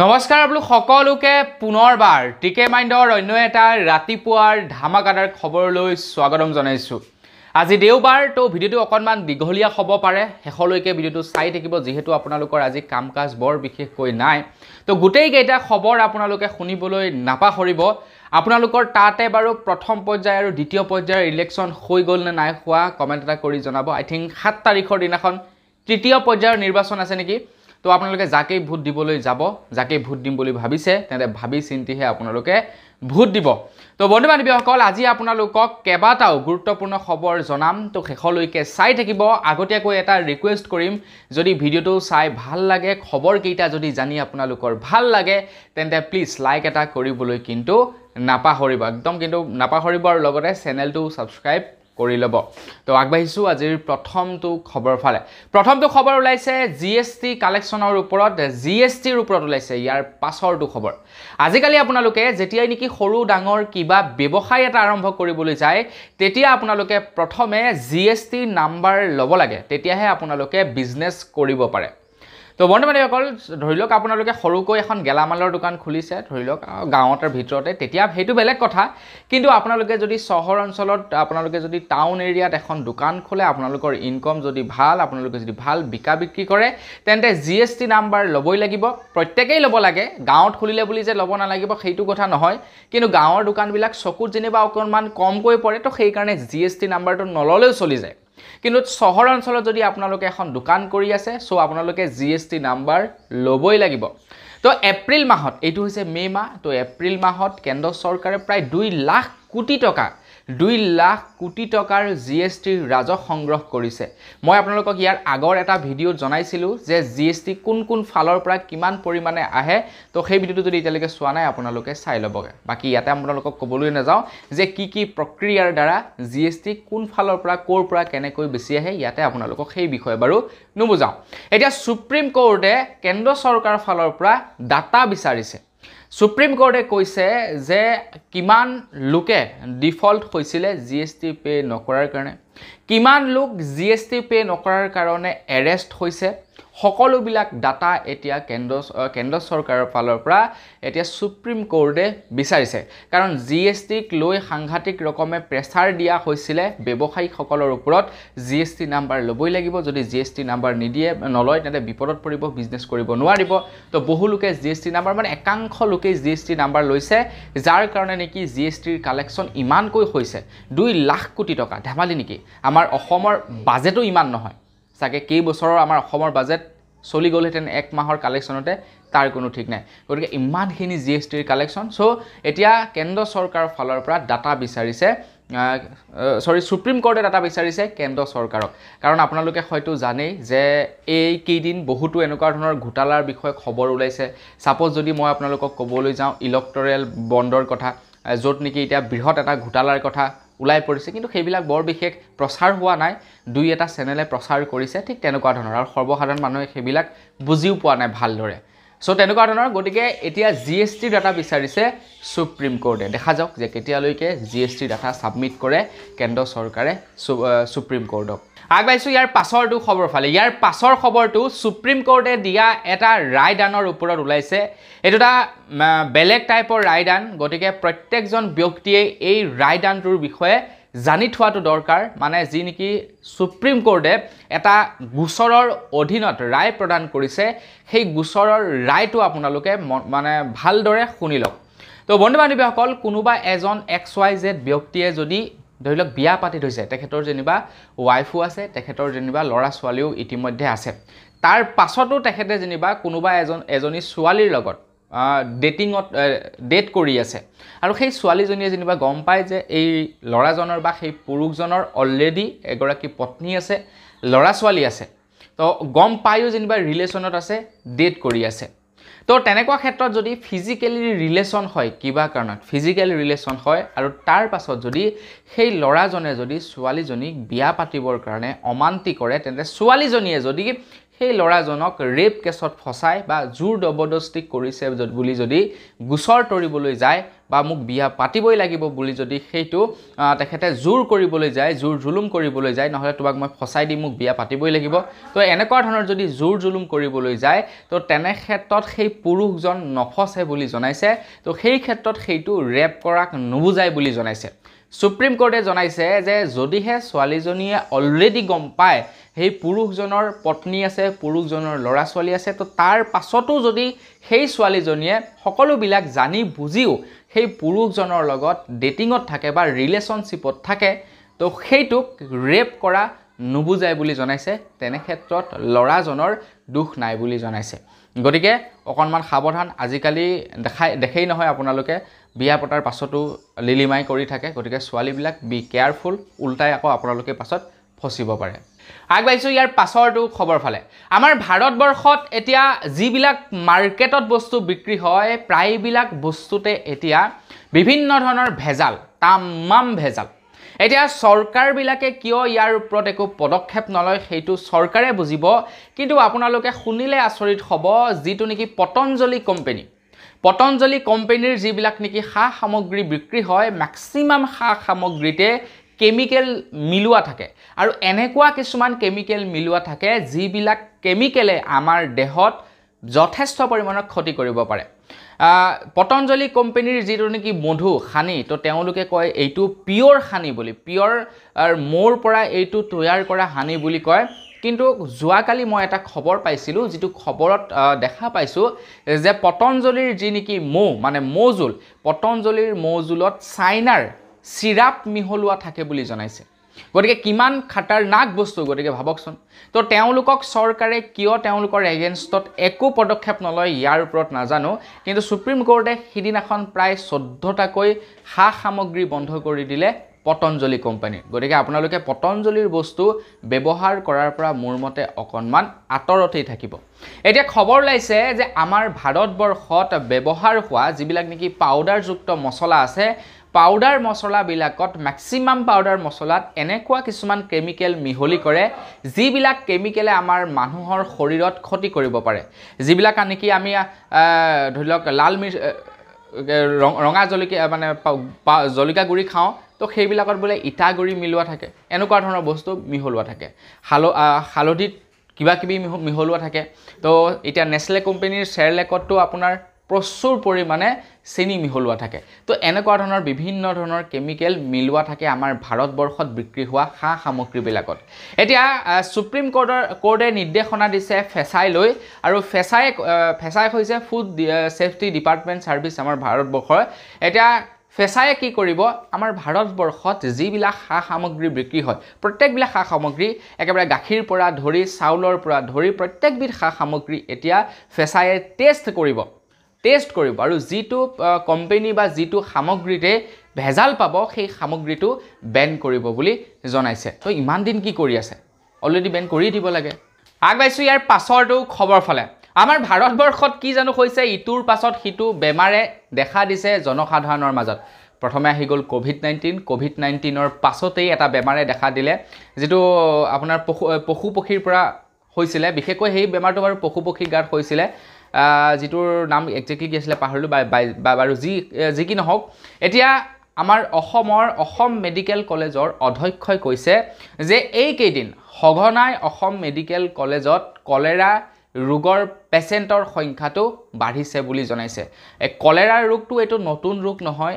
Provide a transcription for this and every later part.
নমস্কাৰ আপোনালোক সকলোকে পুনৰবাৰ টিকে মাইণ্ডৰ অন্য এটা ৰাতিপুৱাৰ ধামাকাদাৰ খবৰলৈ স্বাগতম জনাইছো। আজি দেওবাৰ তো ভিডিওটো অকনমান দীঘলীয়া হ'ব পাৰে, শেষলৈকে ভিডিওটো চাই থাকিব যিহেতু আপোনালোকৰ আজি কামকাজ বৰ বিশেষকৈ নাই। তো গোটেই কেইটা খবৰ আপোনালোকে শুনিবলৈ নাপাহৰিব। আপোনালোকৰ তাতে বাৰু প্ৰথম পৰ্যায় আৰু দ্বিতীয় পৰ্যায়ৰ ইলেকশ্যন হৈ গ'ল নে নাই হোৱা কমেণ্ট এটা কৰি জনাব। আই থিংক 7 তাৰিখৰ দিনাখন তৃতীয় পৰ্যায়ৰ নিৰ্বাচন আছে নেকি। তো আপোনালোকে যাকেই ভোট দিবলৈ যাব, যাকেই ভোট দিম বুলি ভাবিছে তেনে ভাবি চিন্তিহে আপোনালোকে ভোট দিব। তো বন্ধু বান্ধৱীসকল, আজি আপোনালোকক কেইবাটাও গুৰুত্বপূৰ্ণ খবৰ জনাম। তো শেষলৈকে চাই থাকিব। আগতীয়াকৈ এটা ৰিকুৱেষ্ট কৰিম, যদি ভিডিওটো চাই ভাল লাগে, খবৰকেইটা যদি জানি আপোনালোকৰ ভাল লাগে তেন্তে প্লিজ লাইক এটা কৰিবলৈ কিন্তু নাপাহৰিব, একদম কিন্তু নাপাহৰিব, আৰু লগতে চেনেলটো ছাবস্ক্ৰাইব কৰি ল'ব। তো আগবাঢ়িছোঁ আজিৰ প্ৰথমটো খবৰ ফালে। প্ৰথমটো খবৰ ওলাইছে জিএছটি কালেকশ্যনৰ ওপৰত, জিএছটিৰ ওপৰত ওলাইছে ইয়াৰ পাছৰটো খবৰ। আজিকালি আপোনালোকে যেতিয়াই নেকি সৰু ডাঙৰ কিবা ব্যৱসায় এটা আৰম্ভ কৰিবলৈ যায় তেতিয়া আপোনালোকে প্ৰথমে জিএছটি নাম্বাৰ ল'ব লাগে, তেতিয়াহে আপোনালোকে বিজনেছ কৰিব পাৰে। তো বন্ধু বান্ধৱীসকল, ধৰি লওক আপোনালোকে সৰুকৈ এখন গেলামালৰ দোকান খুলিছে, ধৰি লওক গাঁৱৰ ভিতৰতে, তেতিয়া সেইটো বেলেগ কথা। কিন্তু আপোনালোকে যদি চহৰ অঞ্চলত, আপোনালোকে যদি টাউন এৰিয়াত এখন দোকান খোলে, আপোনালোকৰ ইনকম যদি ভাল, আপোনালোকে যদি ভাল বিকা বিক্ৰী কৰে তেন্তে জিএছটি নাম্বাৰ ল'বই লাগিব। প্ৰত্যেকেই ল'ব লাগে, গাঁৱত খুলিলে বুলি যে ল'ব নালাগিব সেইটো কথা নহয়। কিন্তু গাঁৱৰ দোকানবিলাক চকুত যেনিবা অকণমান কমকৈ পৰে, তো সেইকাৰণে জিএছটি নাম্বাৰটো নল'লেও চলি যায়। কিন্তু চহৰ অঞ্চলত যদি আপোনালোকে এখন দোকান কৰি আছে, চ' আপোনালোকে জিএছটি নাম্বাৰ ল'বই লাগিব। তো এপ্ৰিল মাহত, এইটো হৈছে মে' মাহ, তো এপ্ৰিল মাহত কেন্দ্ৰ চৰকাৰে প্ৰায় 2 লাখ কোটি টকাৰ জিএছটিৰ ৰাজহ সংগ্ৰহ কৰিছে। মই আপোনালোকক ইয়াৰ আগৰ এটা ভিডিঅ'ত জনাইছিলোঁ যে জিএছটি কোন কোন ফালৰ পৰা কিমান পৰিমাণে আহে। তো সেই ভিডিঅ'টো যদি এতিয়ালৈকে চোৱা নাই আপোনালোকে চাই ল'বগৈ। বাকী ইয়াতে আপোনালোকক ক'বলৈ নাযাওঁ যে কি প্ৰক্ৰিয়াৰ দ্বাৰা জিএছটি কোন ফালৰ পৰা ক'ৰ পৰা কেনেকৈ বেছি আহে, ইয়াতে আপোনালোকক সেই বিষয়ে বাৰু নুবুজাওঁ। এতিয়া সুপ্ৰিম কোৰ্টে কেন্দ্ৰ চৰকাৰৰ ফালৰ পৰা ডাটা বিচাৰিছে। সুপ্ৰিম কোৰ্টে কৈছে যে কিমান লোকে ডিফল্ট হৈছিলে জিএছটি পে' নকৰাৰ কাৰণে, কিমান লোক জিএছটি পে' নকৰাৰ কাৰণে এৰেষ্ট হৈছে, সকলোবিলাক ডাটা এতিয়া কেন্দ্ৰ চৰকাৰৰ ফালৰ পৰা এতিয়া সুপ্ৰিম কোৰ্টে বিচাৰিছে। কাৰণ জিএছটিক লৈ সাংঘাতিক ৰকমে প্ৰেছাৰ দিয়া হৈছিলে ব্যৱসায়ীসকলৰ ওপৰত, জিএছটি নাম্বাৰ ল'বই লাগিব, যদি জিএছটি নাম্বাৰ নলয় তেন্তে বিপদত পৰিব, বিজনেছ কৰিব নোৱাৰিব। তো বহু লোকে জিএছটি নাম্বাৰ, মানে একাংশ লোকেই জিএছটি নাম্বাৰ লৈছে, যাৰ কাৰণে নেকি জিএছটিৰ কালেকশ্যন ইমানকৈ হৈছে 2 লাখ কোটি টকা। ধেমালি নেকি? আমাৰ অসমৰ বাজেটো ইমান নহয়, চাগে কেইবছৰৰ আমাৰ অসমৰ বাজেট চলি গ'লহেঁতেন 1 মাহৰ কালেকশ্যনতে, তাৰ কোনো ঠিক নাই। গতিকে ইমানখিনি জিএছটিৰ কালেকশ্যন। চ' এতিয়া কেন্দ্ৰ চৰকাৰৰ ফালৰ পৰা ডাটা বিচাৰিছে, সুপ্ৰিম কোৰ্টে ডাটা বিচাৰিছে কেন্দ্ৰ চৰকাৰক। কাৰণ আপোনালোকে হয়তো জানেই যে এই কেইদিন বহুতো এনেকুৱা ধৰণৰ ঘোটালাৰ বিষয়ে খবৰ ওলাইছে। ছাপ'জ যদি মই আপোনালোকক ক'বলৈ যাওঁ ইলেক্টৰেল বণ্ডৰ কথা, য'ত নেকি এতিয়া বৃহৎ এটা ঘোটালাৰ কথা ওলাই পৰিছে, কিন্তু সেইবিলাক বৰ বিশেষ প্ৰচাৰ হোৱা নাই, 2-এটা চেনেলে প্ৰচাৰ কৰিছে, ঠিক তেনেকুৱা ধৰণৰ, আৰু সৰ্বসাধাৰণ মানুহে সেইবিলাক বুজিও পোৱা নাই ভালদৰে। চ' তেনেকুৱা ধৰণৰ। গতিকে এতিয়া জিএছটি ডাটা বিচাৰিছে সুপ্ৰিম কোৰ্টে। দেখা যাওক যে কেতিয়ালৈকে জিএছটি ডাটা ছাবমিট কৰে কেন্দ্ৰ চৰকাৰে সুপ্ৰিম কোৰ্টক। আগবাঢ়িছোঁ ইয়াৰ পাছৰটো খবৰ ফালে। ইয়াৰ পাছৰ খবৰটো সুপ্ৰিম কোৰ্টে দিয়া এটা ৰায়দানৰ ওপৰত ওলাইছে। এইটো এটা বেলেগ টাইপৰ ৰায়দান, গতিকে প্ৰত্যেকজন ব্যক্তিয়ে এই ৰায়দানটোৰ বিষয়ে জানি থোৱাটো দৰকাৰ। মানে যি নেকি সুপ্ৰিম কোৰ্টে এটা গোচৰৰ অধীনত ৰায় প্ৰদান কৰিছে, সেই গোচৰৰ ৰায়টো আপোনালোকে মানে ভালদৰে শুনি লওক। তো বন্ধু বান্ধৱীসকল, কোনোবা এজন XYZ ব্যক্তিয়ে যদি ধৰি লওক বিয়া পাতি থৈছে, তেখেতৰ যেনিবা ৱাইফো আছে, তেখেতৰ যেনিবা ল'ৰা ছোৱালীও ইতিমধ্যে আছে, তাৰ পাছতো তেখেতে যেনিবা কোনোবা এজনী ছোৱালীৰ লগত ডেট কৰি আছে, আৰু সেই ছোৱালীজনীয়ে যেনিবা গম পায় যে এই ল'ৰাজনৰ বা সেই পুৰুষজনৰ অলৰেডি এগৰাকী পত্নী আছে, ল'ৰা ছোৱালী আছে, তো গম পায়ো যেনিবা ৰিলেশ্যনত আছে, ডেট কৰি আছে। তো তেনেকুৱা ক্ষেত্ৰত যদি ফিজিকেলি ৰিলেশ্যন হয়, কিবা কাৰণত ফিজিকেল ৰিলেশ্যন হয়, আৰু তাৰ পাছত যদি সেই ল'ৰাজনে যদি ছোৱালীজনীক বিয়া পাতিবৰ কাৰণে অমান্তি কৰে, তেন্তে ছোৱালীজনীয়ে যদি সেই ল'ৰাজনক ৰেপ কেছত ফচাই বা জোৰ জবৰদস্তি কৰিছে বুলি যদি গোচৰ তৰিবলৈ যায়, বা মোক বিয়া পাতিবই লাগিব বুলি যদি সেইটো তেখেতে জোৰ কৰিবলৈ যায়, জোৰ জুলুম কৰিবলৈ যায়, নহ'লে তোমাক মই ফচাই দি মোক বিয়া পাতিবই লাগিব, তো এনেকুৱা ধৰণৰ যদি জোৰ জুলুম কৰিবলৈ যায় তো তেনে ক্ষেত্ৰত সেই পুৰুষজন নফচে বুলি জনাইছে। তো সেই ক্ষেত্ৰত সেইটো ৰেপ কৰাক নুবুজায় বুলি জনাইছে। সুপ্ৰিম কোৰ্টে জনাইছে যে যদিহে ছোৱালীজনীয়ে অলৰেডি গম পায় সেই পুৰুষজনৰ পত্নী আছে, পুৰুষজনৰ ল'ৰা ছোৱালী আছে, তো তাৰ পাছতো যদি সেই ছোৱালীজনীয়ে সকলোবিলাক জানি বুজিও সেই পুৰুষজনৰ লগত ডেটিঙত থাকে বা ৰিলেশ্যনশ্বিপত থাকে, তো সেইটোক ৰেপ কৰা নুবুজায় বুলি জনাইছে। তেনে ক্ষেত্ৰত ল'ৰাজনৰ দুখ নাই বুলি জনাইছে। গতিকে অকণমান সাৱধান। আজিকালি দেখেই নহয় আপোনালোকে বিয়া পতাৰ পাছতো লিলিমাই কৰি থাকে। গতিকে ছোৱালীবিলাক বি কেয়াৰফুল, উল্টাই আকৌ আপোনালোকে পাছত ফচিব পাৰে। আগবাঢ়িছোঁ ইয়াৰ পাছৰটো খবৰ ফালে। আমাৰ ভাৰতবৰ্ষত এতিয়া যিবিলাক মাৰ্কেটত বস্তু বিক্ৰী হয় প্ৰায়বিলাক বস্তুতে এতিয়া বিভিন্ন ধৰণৰ ভেজাল, তামাম ভেজাল। এতিয়া চৰকাৰবিলাকে কিয় ইয়াৰ ওপৰত একো পদক্ষেপ নলয় সেইটো চৰকাৰে বুজিব। কিন্তু আপোনালোকে শুনিলে আচৰিত হ'ব, যিটো নেকি পতঞ্জলি কোম্পানীৰ যিবিলাক নেকি সা সামগ্ৰী বিক্ৰী হয়, মেক্সিমাম সা সামগ্ৰীতে কেমিকেল মিলোৱা থাকে। আৰু এনেকুৱা কিছুমান কেমিকেল মিলোৱা থাকে যিবিলাক কেমিকেলে আমাৰ দেহত যথেষ্ট পৰিমাণৰ ক্ষতি কৰিব পাৰে। পতঞ্জলি কোম্পানীৰ যিটো নেকি মধু সানি, তো তেওঁলোকে কয় এইটো পিয়ৰ সানি বুলি, পিয়ৰ মৌৰ পৰা এইটো তৈয়াৰ কৰা সানি বুলি কয়। কিন্তু যোৱাকালি মই এটা খবৰ পাইছিলোঁ, যিটো খবৰত দেখা পাইছোঁ যে পতঞ্জলিৰ যি নেকি মৌ মানে মৌজোল, পতঞ্জলিৰ মৌজোলত চাইনাৰ চিৰাপ মিহলোৱা থাকে বুলি জনাইছে। গতিকে কিমান খাটাৰনাক বস্তু, গতিকে ভাবকচোন। তো তেওঁলোকক চৰকাৰে কিয় তেওঁলোকৰ এগেইনষ্টত একো পদক্ষেপ নলয় ইয়াৰ ওপৰত নাজানো। কিন্তু সুপ্ৰিম কোৰ্টে সিদিনাখন প্ৰায় 14টাকৈ সা সামগ্ৰী বন্ধ কৰি দিলে পতঞ্জলি কোম্পানীৰ। গতিকে আপোনালোকে পতঞ্জলিৰ বস্তু ব্যৱহাৰ কৰাৰ পৰা মোৰ মতে অকণমান আঁতৰতেই থাকিব। এতিয়া খবৰ ওলাইছে যে আমাৰ ভাৰতবৰ্ষত ব্যৱহাৰ হোৱা যিবিলাক নেকি পাউডাৰযুক্ত মছলা আছে, পাউডাৰ মছলাবিলাকত মেক্সিমাম পাউডাৰ মছলাত এনেকুৱা কিছুমান কেমিকেল মিহলি কৰে যিবিলাক কেমিকেলে আমাৰ মানুহৰ শৰীৰত ক্ষতি কৰিব পাৰে। যিবিলাক নেকি আমি ধৰি লওক লাল মিৰ্চ, ৰঙা জলকীয়া মানে জলকীয়া গুড়ি খাওঁ, তো সেইবিলাকত বোলে ইটা গুড়ি মিলোৱা থাকে, এনেকুৱা ধৰণৰ বস্তু মিহলোৱা থাকে। হালধিত কিবা কিবি মিহলোৱা থাকে। তো এতিয়া নেছলে কোম্পানীৰ চেৰেলেকতো আপোনাৰ প্ৰচুৰ পৰিমাণে চেনি মিহলোৱা থাকে। তো এনেকুৱা ধৰণৰ বিভিন্ন ধৰণৰ কেমিকেল মিলোৱা থাকে আমাৰ ভাৰতবৰ্ষত বিক্ৰী হোৱা সা সামগ্ৰীবিলাকত। এতিয়া সুপ্ৰিম কোৰ্টে নিৰ্দেশনা দিছে ফেচাই লৈ, আৰু ফেচাই হৈছে ফুড ছেফটি ডিপাৰ্টমেণ্ট ছাৰ্ভিচ আমাৰ ভাৰতবৰ্ষৰ। এতিয়া ফেচায়ে কি কৰিব, আমাৰ ভাৰতবৰ্ষত যিবিলাক সা সামগ্ৰী বিক্ৰী হয় প্ৰত্যেকবিলাক সা সামগ্ৰী, একেবাৰে গাখীৰ পৰা ধৰি চাউলৰ পৰা ধৰি প্ৰত্যেকবিধ সা সামগ্ৰী এতিয়া ফেচায়ে টেষ্ট কৰিব। আৰু যিটো কোম্পানী বা যিটো সামগ্ৰীতে ভেজাল পাব সেই সামগ্ৰীটো বেন কৰিব বুলি জনাইছে। তো ইমান দিন কি কৰি আছে, অলৰেডি বেন কৰি দিব লাগে। আগবাঢ়িছোঁ ইয়াৰ পাছৰটো খবৰ ফালে। আমাৰ ভাৰতবৰ্ষত কি জানো হৈছে, ইটোৰ পাছত সিটো বেমাৰে দেখা দিছে জনসাধাৰণৰ মাজত। প্ৰথমে আহি গ'ল ক'ভিড-19 পাছতেই এটা বেমাৰে দেখা দিলে, যিটো আপোনাৰ পশু পক্ষীৰ পৰা হৈছিলে। বিশেষকৈ সেই বেমাৰটো বাৰু পশু পক্ষীৰ গাত হৈছিলে, যিটোৰ নাম একজেক্টলি কি আছিলে পাহৰিলোঁ বাৰু। যি কি নহওক, এতিয়া আমাৰ অসম মেডিকেল কলেজৰ অধ্যক্ষই কৈছে যে এইকেইদিন সঘনাই অসম মেডিকেল কলেজত কলেৰা ৰোগৰ পেচেণ্টৰ সংখ্যাটো বাঢ়িছে বুলি জনাইছে। কলেৰা ৰোগটো এইটো নতুন ৰোগ নহয়।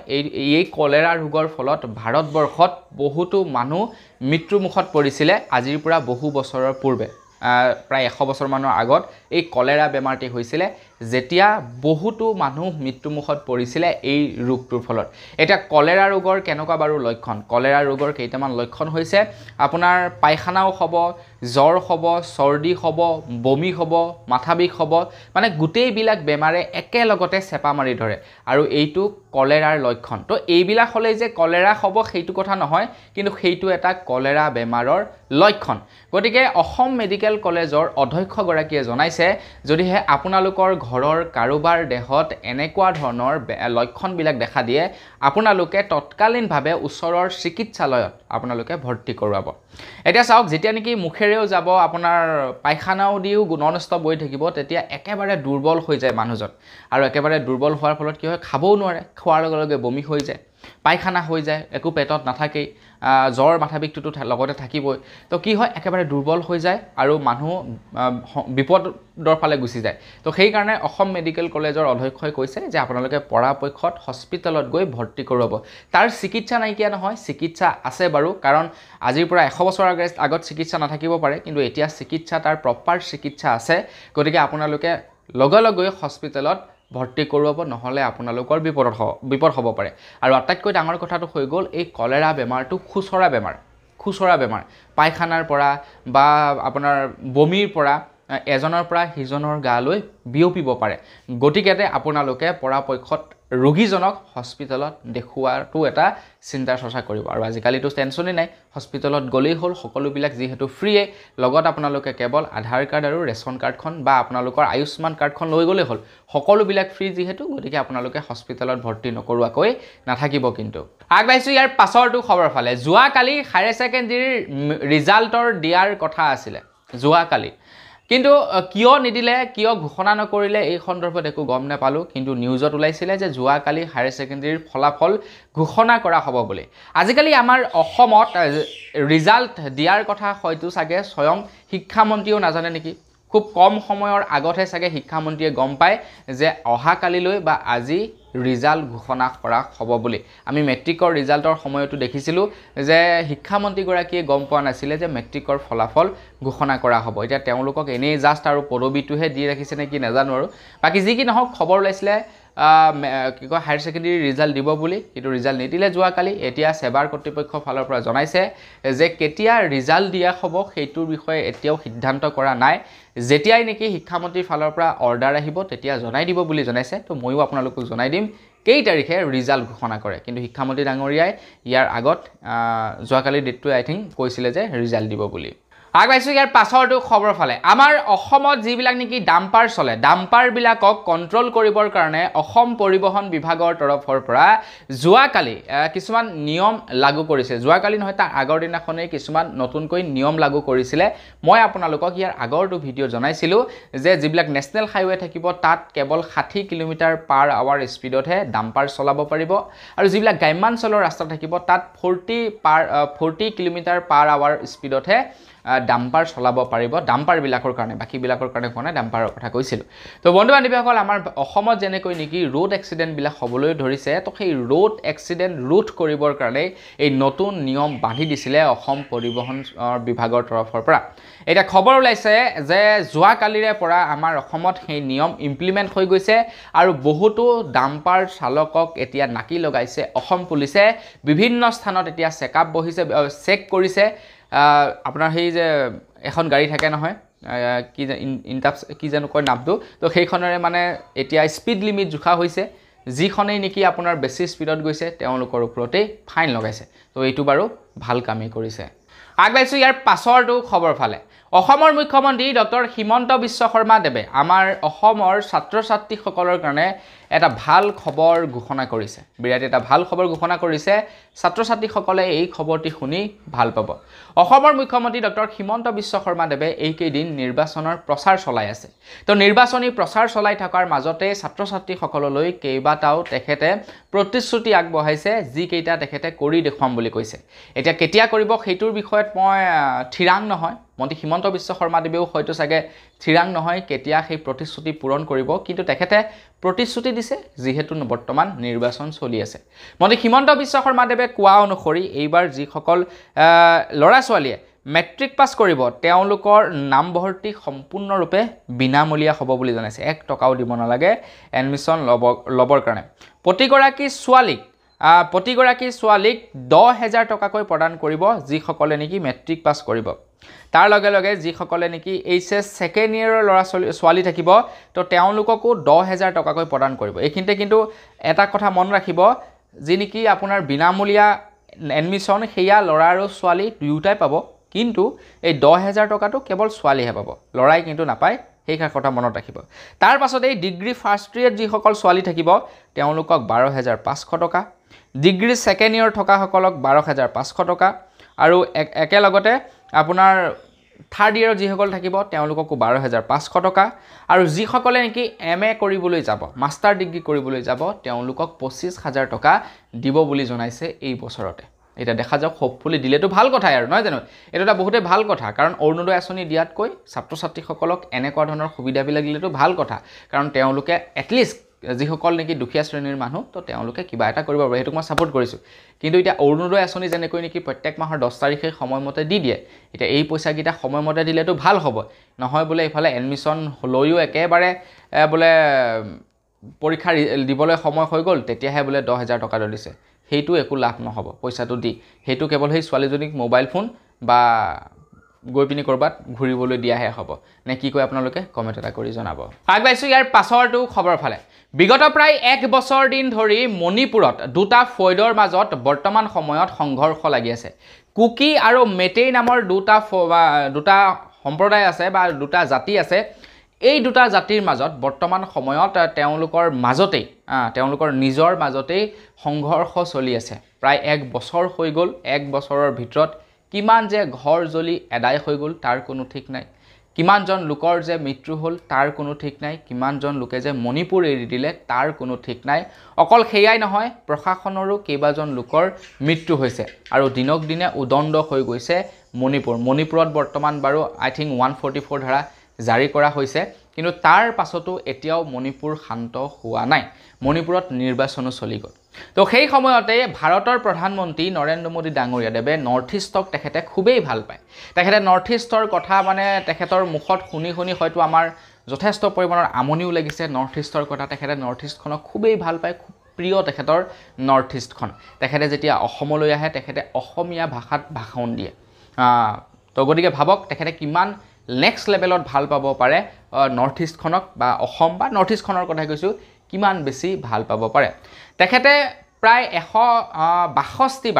এই কলেৰা ৰোগৰ ফলত ভাৰতবৰ্ষত বহুতো মানুহ মৃত্যুমুখত পৰিছিলে আজিৰ পৰা বহু বছৰৰ পূৰ্বে। প্ৰায় 100 বছৰমানৰ আগত এই কলেৰা বেমাৰটি হৈছিলে, যেতিয়া বহুতো মানুহ মৃত্যুমুখত পৰিছিলে এই ৰোগটোৰ ফলত। এতিয়া কলেৰা ৰোগৰ কেনেকুৱা বাৰু লক্ষণ? কলেৰা ৰোগৰ কেইটামান লক্ষণ হৈছে, আপোনাৰ পায়খানাও হ'ব, জ্বৰ হ'ব, চৰ্দি হ'ব, বমি হ'ব, মাথা বিষ হ'ব, মানে গোটেইবিলাক বেমাৰে একেলগতে চেপা মাৰি ধৰে, আৰু এইটো কলেৰাৰ লক্ষণ। তো এইবিলাক হ'লেই যে কলেৰা হ'ব সেইটো কথা নহয়, কিন্তু সেইটো এটা কলেৰা বেমাৰৰ লক্ষণ। গতিকে অসম মেডিকেল কলেজৰ অধ্যক্ষগৰাকীয়ে জনাইছে, যদিহে আপোনালোকৰ ঘৰৰ কাৰোবাৰ দেহত এনেকুৱা ধৰণৰ লক্ষণবিলাক দেখা দিয়ে আপোনালোকে তৎকালীনভাৱে ওচৰৰ চিকিৎসালয়ত আপোনালোকে ভৰ্তি কৰোৱাব এতিয়া চাওক যেতিয়া নেকি মুখেৰেও যাব আপোনাৰ পায়খানাও দিও নন ষ্টপ বৈ থাকিব তেতিয়া একেবাৰে দুৰ্বল হৈ যায় মানুহজন আৰু একেবাৰে দুৰ্বল হোৱাৰ ফলত কি হয় খাবও নোৱাৰে খোৱাৰ লগে লগে বমি হৈ যায় পায়খানা হৈ যায় একো পেটত নাথাকেই জ্বৰ মাথা বিষটোতো লগতে থাকিবই তো কি হয় একেবাৰে দুৰ্বল হৈ যায় আৰু মানুহ বিপদৰ ফালে গুচি যায় তো সেই কাৰণে অসম মেডিকেল কলেজৰ অধ্যক্ষই কৈছে যে আপোনালোকে পৰাপক্ষত হস্পিটেলত গৈ ভৰ্তি কৰোৱাব তাৰ চিকিৎসা নাইকিয়া নহয় চিকিৎসা আছে বাৰু কাৰণ আজিৰ পৰা 100 বছৰ আগত চিকিৎসা নাথাকিব পাৰে কিন্তু এতিয়া চিকিৎসা তাৰ প্ৰপাৰ চিকিৎসা আছে গতিকে আপোনালোকে লগে লগে হস্পিটেলত ভৰ্তি কৰোৱাব নহলে আপোনালোকৰ বিপদ হ'ব পাৰে আৰু আটাইতকৈ ডাঙৰ কথাটো হৈ গ'ল এই কলেৰা বেমাৰটো খুচৰা বেমাৰ পায়খানাৰ পৰা বা আপোনাৰ বমিৰ পৰা এজনৰ পৰা সিজনৰ গালৈ বিয়পিব পাৰে গতিকেতে আপোনালোকে পৰাপক্ষত ৰোগীজনক হস্পিটেলত দেখুৱাটো এটা চিন্তা চৰ্চা কৰিব আৰু আজিকালিতো টেনচনই নাই হস্পিটেলত গলেই হ'ল সকলোবিলাক যিহেতু ফ্ৰীয়ে লগত আপোনালোকে কেৱল আধাৰ কাৰ্ড আৰু ৰেচন কাৰ্ডখন বা আপোনালোকৰ আয়ুষ্মান কাৰ্ডখন লৈ গলেই হ'ল সকলোবিলাক ফ্ৰী যিহেতু গতিকে আপোনালোকে হস্পিটেলত ভৰ্তি নকৰোৱাকৈ নাথাকিব কিন্তু আগবাইছো ইয়াৰ পাছৰটো খবৰ ফালে যোৱাকালি হায়াৰ ছেকেণ্ডাৰীৰ ৰিজাল্টৰ দিয়াৰ কথা আছিলে যোৱাকালি কিন্তু কিয় নিদিলে কিয় ঘোষণা নকৰিলে এই সন্দৰ্ভত একো গম নাপালো কিন্তু নিউজত ওলাইছিলে যে যোৱাকালি হায়াৰ ছেকেণ্ডাৰীৰ ফলাফল ঘোষণা কৰা হ'ব বুলি আজিকালি আমাৰ অসমত ৰিজাল্ট দিয়াৰ কথা হয়তো চাগে স্বয়ং শিক্ষামন্ত্ৰীও নাজানে নেকি খুব কম সময়ৰ আগতহে চাগে শিক্ষামন্ত্ৰীয়ে গম পায় যে অহা কালিলৈ বা আজি ৰিজাল্ট ঘোষণা কৰা হ'ব বুলি আমি মেট্ৰিকৰ ৰিজাল্টৰ সময়তো দেখিছিলো যে শিক্ষামন্ত্ৰীগৰাকীয়ে গম পোৱা নাছিলে যে মেট্ৰিকৰ ফলাফল ঘোষণা কৰা হ'ব এতিয়া তেওঁলোকক এনেই জাষ্ট আৰু পদবীটোহে দি ৰাখিছে নেকি নাজানো আৰু বাকি যি কি নহওক খবৰ ওলাইছিলে কি কয় হায়াৰ ছেকেণ্ডাৰী ৰিজাল্ট দিব বুলি কিন্তু ৰিজাল্ট নিদিলে যোৱাকালি এতিয়া সেবাৰ কৰ্তৃপক্ষৰ ফালৰ পৰা জনাইছে যে কেতিয়া ৰিজাল্ট দিয়া হ'ব সেইটোৰ বিষয়ে এতিয়াও সিদ্ধান্ত কৰা নাই যেতিয়াই নেকি শিক্ষামন্ত্ৰীৰ ফালৰ পৰা অৰ্ডাৰ আহিব তেতিয়া জনাই দিব বুলি জনাইছে তো ময়ো আপোনালোকক জনাই দিম কেই তাৰিখে ৰিজাল্ট ঘোষণা কৰে কিন্তু শিক্ষামন্ত্ৰী ডাঙৰীয়াই ইয়াৰ আগত যোৱাকালি ডেটটো আই থিংক কৈছিলে যে ৰিজাল্ট দিব বুলি আগবাইছো ইয়াৰ পাছৰটো খবৰ ফালে আমাৰ অসমত যিবিলাক নেকি ডাম্পাৰ চলে ডাম্পাৰবিলাকক কন্ট্ৰোল কৰিবৰ কাৰণে অসম পৰিবহন বিভাগৰ তৰফৰ পৰা যোৱাকালি কিছুমান নিয়ম লাগু কৰিছে যোৱাকালি নহয় তাৰ আগৰ দিনাখনেই কিছুমান নতুনকৈ নিয়ম লাগু কৰিছিলে মই আপোনালোকক ইয়াৰ আগৰটো ভিডিঅ' জনাইছিলো যে যিবিলাক নেশ্যনেল হাইৱে থাকিব তাত কেৱল 60 কিলোমিটাৰ/আৱাৰ স্পীডতহে ডাম্পাৰ চলাব পাৰিব আৰু যিবিলাক গ্ৰাম্যাঞ্চলৰ ৰাস্তা থাকিব তাত 40 কিলোমিটাৰ/আৱাৰ স্পীডতহে ডাম্পাৰ চলাব পাৰিব ডাম্পাৰ বিলাকৰ কাৰণে বাকি বিলাকৰ কাৰণে কোনে ডাম্পাৰৰ কথা কৈছিল তো বন্ধু বান্ধৱীসকল আমাৰ অসমত যেনেকৈ নেকি ৰোড এক্সিডেন্ট বিলাক হ'বলৈ ধৰিছে তো সেই ৰোড এক্সিডেন্ট ৰোধ কৰিবৰ কাৰণে এই নতুন নিয়ম বান্ধি দিছিলে অসম পৰিবহন বিভাগৰ তৰফৰ পৰা এটা খবৰ ওলাইছে যে যোৱাকালিৰে পৰা আমাৰ অসমত সেই নিয়ম ইমপ্লিমেন্ট হৈ গৈছে আৰু বহুতো ডাম্পাৰ চালকক এতিয়া নাকি লগাইছে অসম পুলিচে বিভিন্ন স্থানত এতিয়া চেকআপ বহিছে চেক কৰিছে আপোনাৰ সেই যে এখন গাড়ী থাকে নহয় কি ইনটাপ কি জানো কয় নামটো তো সেইখনৰে মানে এতিয়া স্পীড লিমিট জোখা হৈছে যিখনেই নেকি আপোনাৰ বেছি স্পীডত গৈছে তেওঁলোকৰ ওপৰতে ফাইন লগাইছে তো এইটো বাৰু ভাল কামেই কৰিছে আগবাইছো ইয়াৰ পাছৰটো খবৰ ফালে অসমৰ মুখ্যমন্ত্ৰী ডক্টৰ হিমন্ত বিশ্ব শৰ্মা দেৱে আমাৰ অসমৰ ছাত্ৰ ছাত্ৰীসকলৰ কাৰণে এটা ভাল খবৰ ঘোষণা কৰিছে বিৰাট এটা ভাল খবৰ ঘোষণা কৰিছে ছাত্ৰ ছাত্ৰীসকলে এই খবৰটি শুনি ভাল পাব অসমৰ মুখ্যমন্ত্ৰী ডক্টৰ হিমন্ত বিশ্ব শৰ্মা দেৱে এই কেইদিন নিৰ্বাচনৰ প্ৰচাৰ চলাই আছে তো নিৰ্বাচনী প্ৰচাৰ চলাই থকাৰ মাজতে ছাত্ৰ ছাত্ৰীসকললৈ কেইবাটাও তেখেতে প্ৰতিশ্ৰুতি আগবঢ়াইছে যি কেইটা তেখেতে কৰি দেখুৱাম বুলি কৈছে এতিয়া কেতিয়া কৰিব সেইটোৰ বিষয়ত মই থিৰাং নহয় মন্ত্ৰী হিমন্ত বিশ্ব শৰ্মা দেৱেও হয়তো চাগে থিৰাং নহয় কেতিয়া সেই প্ৰতিশ্ৰুতি পূৰণ কৰিব কিন্তু তেখেতে প্ৰতিশ্ৰুতি দিছে যিহেতু বৰ্তমান নিৰ্বাচন চলি আছে মন্ত্ৰী হিমন্ত বিশ্ব শৰ্মা দেৱে কোৱা অনুসৰি এইবাৰ যিসকল ল'ৰা ছোৱালীয়ে মেট্ৰিক পাছ কৰিব তেওঁলোকৰ নামভৰ্তি সম্পূৰ্ণৰূপে বিনামূলীয়া হ'ব বুলি জনাইছে 1 টকাও দিব নালাগে এডমিশ্যন ল'বৰ কাৰণে প্ৰতিগৰাকী ছোৱালীক 10,000 টকাকৈ প্ৰদান কৰিব যিসকলে নেকি মেট্ৰিক পাছ কৰিব তাৰ লগে লগে যিসকলে নেকি এইচএছ সেকেন্ড ইয়াৰৰ ল'ৰা ছোৱালী থাকিব তো তেওঁলোককো 10,000 টকাকৈ প্ৰদান কৰিব এইখিনিতে কিন্তু এটা কথা মন ৰাখিব যি নেকি আপোনাৰ বিনামূলীয়া এডমিশ্যন হেয়া ল'ৰা আৰু ছোৱালী দুয়োটাই পাব কিন্তু এই 10,000 টকাটো কেৱল ছোৱালীহে পাব ল'ৰাই কিন্তু নাপায় সেইষাৰ কথা মনত ৰাখিব তাৰ পাছতে ডিগ্ৰী ফাৰ্ষ্ট ইয়েৰ যিসকল ছোৱালী থাকিব তেওঁলোকক 12,500 টকা ডিগ্ৰী সেকেন্ড ইয়েৰ থকা সকলক 12,500 টকা আৰু একেলগতে আপোনাৰ থাৰ্ড ইয়েৰ যিসকল থাকিব তেওঁলোককো 12,500 টকা আৰু যিসকলে নেকি MA কৰিবলৈ যাব মাষ্টাৰ ডিগ্ৰী কৰিবলৈ যাব তেওঁলোকক 25,000 টকা দিব বুলি জনাইছে এই বছৰতে এটা দেখা যাওক হোপফুলি দিলেতো ভাল কথাই আৰু নহয় জানো এটা এটা বহুতে ভাল কথা কাৰণ অৰুণোদয় আঁচনি দিয়াতকৈ ছাত্ৰ ছাত্ৰীসকলক এনেকুৱা ধৰণৰ সুবিধাবিলাক দিলেতো ভাল কথা কাৰণ তেওঁলোকে এটলিষ্ট যিসকল নেকি দুখীয়া শ্ৰেণীৰ মানুহ তো তেওঁলোকে কিবা এটা কৰিব পাৰে হেতুক মই সাপোৰ্ট কৰিছো কিন্তু এটা অৰুণোদয় আঁচনি যেনেকৈ নেকি প্ৰত্যেক মাহৰ 10 তাৰিখে সময়মতে দি দিয়ে এটা এই পইচাকিটা সময়মতে দিলেতো ভাল হ'ব নহয় বোলে ইফালে এডমিশন হলৈও একেবাৰে বোলে পৰীক্ষা দিবলৈ সময় হৈ গ'ল তেতিয়াহে বোলে 10,000 টকা দিছে হেতু একো লাভ নহব পইচাটো দি হেতু কেৱল সেই ছোৱালীজনীক মোবাইল ফোন বা গৈ পিনি কৰবাত ঘুৰিবলৈ দিয়াহে হ'ব নে কি কয় আপোনালোকে কমেন্ট এটা কৰি জনাব আগবাইছো ইয়াৰ পাছৰটো খবৰ ফালে বিগত প্ৰায় 1 বছৰ দিন ধৰি মণিপুৰত দুটা ফৈদৰ মাজত বৰ্তমান সময়ত সংঘৰ্ষ লাগি আছে কুকি আৰু মেটেই নামৰ দুটা সম্প্ৰদায় আছে বা দুটা জাতি আছে এই দুটা জাতিৰ মাজত বৰ্তমান সময়ত তেওঁলোকৰ মাজতেই তেওঁলোকৰ নিজৰ মাজতেই সংঘৰ্ষ চলি আছে প্ৰায় 1 বছৰ হৈ গ'ল 1 বছৰৰ ভিতৰত কিমান যে ঘৰ জ্বলি এদায় হৈ গ'ল তাৰ কোনো ঠিক নাই কিমানজন লোকৰ যে মৃত্যু হ'ল তাৰ কোনো ঠিক নাই কিমানজন লোকে যে মণিপুৰ এৰি দিলে তাৰ কোনো ঠিক নাই অকল হেয়াই নহয় প্ৰশাসনৰো কেইবাজন লোকৰ মৃত্যু হৈছে আৰু দিনক দিনে উদণ্ড হৈ গৈছে মণিপুৰত বৰ্তমান বাৰু আই থিংক 144 ধাৰা জাৰি কৰা হৈছে কিন্তু তাৰ পাছতো এতিয়াও মণিপুৰ শান্ত হোৱা নাই মণিপুৰত নিৰ্বাচনো চলি গ'ল তো সেই সময়তে ভাৰতৰ প্ৰধানমন্ত্ৰী নৰেন্দ্ৰ মোদী ডাঙৰীয়া দেৱে নৰ্থ ইষ্টক তেখেতে খুবেই ভাল পায় তেখেতে নৰ্থ ইষ্টৰ কথা মানে তেখেতৰ মুখত শুনি হয়তো আমাৰ যথেষ্ট পৰিমাণৰ আমনিও লাগিছে নৰ্থ ইষ্টৰ কথা তেখেতে নৰ্থ ইষ্টখনক খুবেই ভাল পায় খুব প্ৰিয় তেখেতৰ নৰ্থ ইষ্টখন তেখেতে যেতিয়া অসমলৈ আহে তেখেতে অসমীয়া ভাষাত ভাষণ দিয়ে তো গতিকে ভাবক তেখেতে কিমান নেক্সট লেভেলত ভাল পাব পাৰে নৰ্থ ইষ্টখনক বা অসম বা নৰ্থ ইষ্টখনৰ কথা কৈছো কিমান বেছি ভাল পাব পাৰে তেখেতে প্ৰায় 162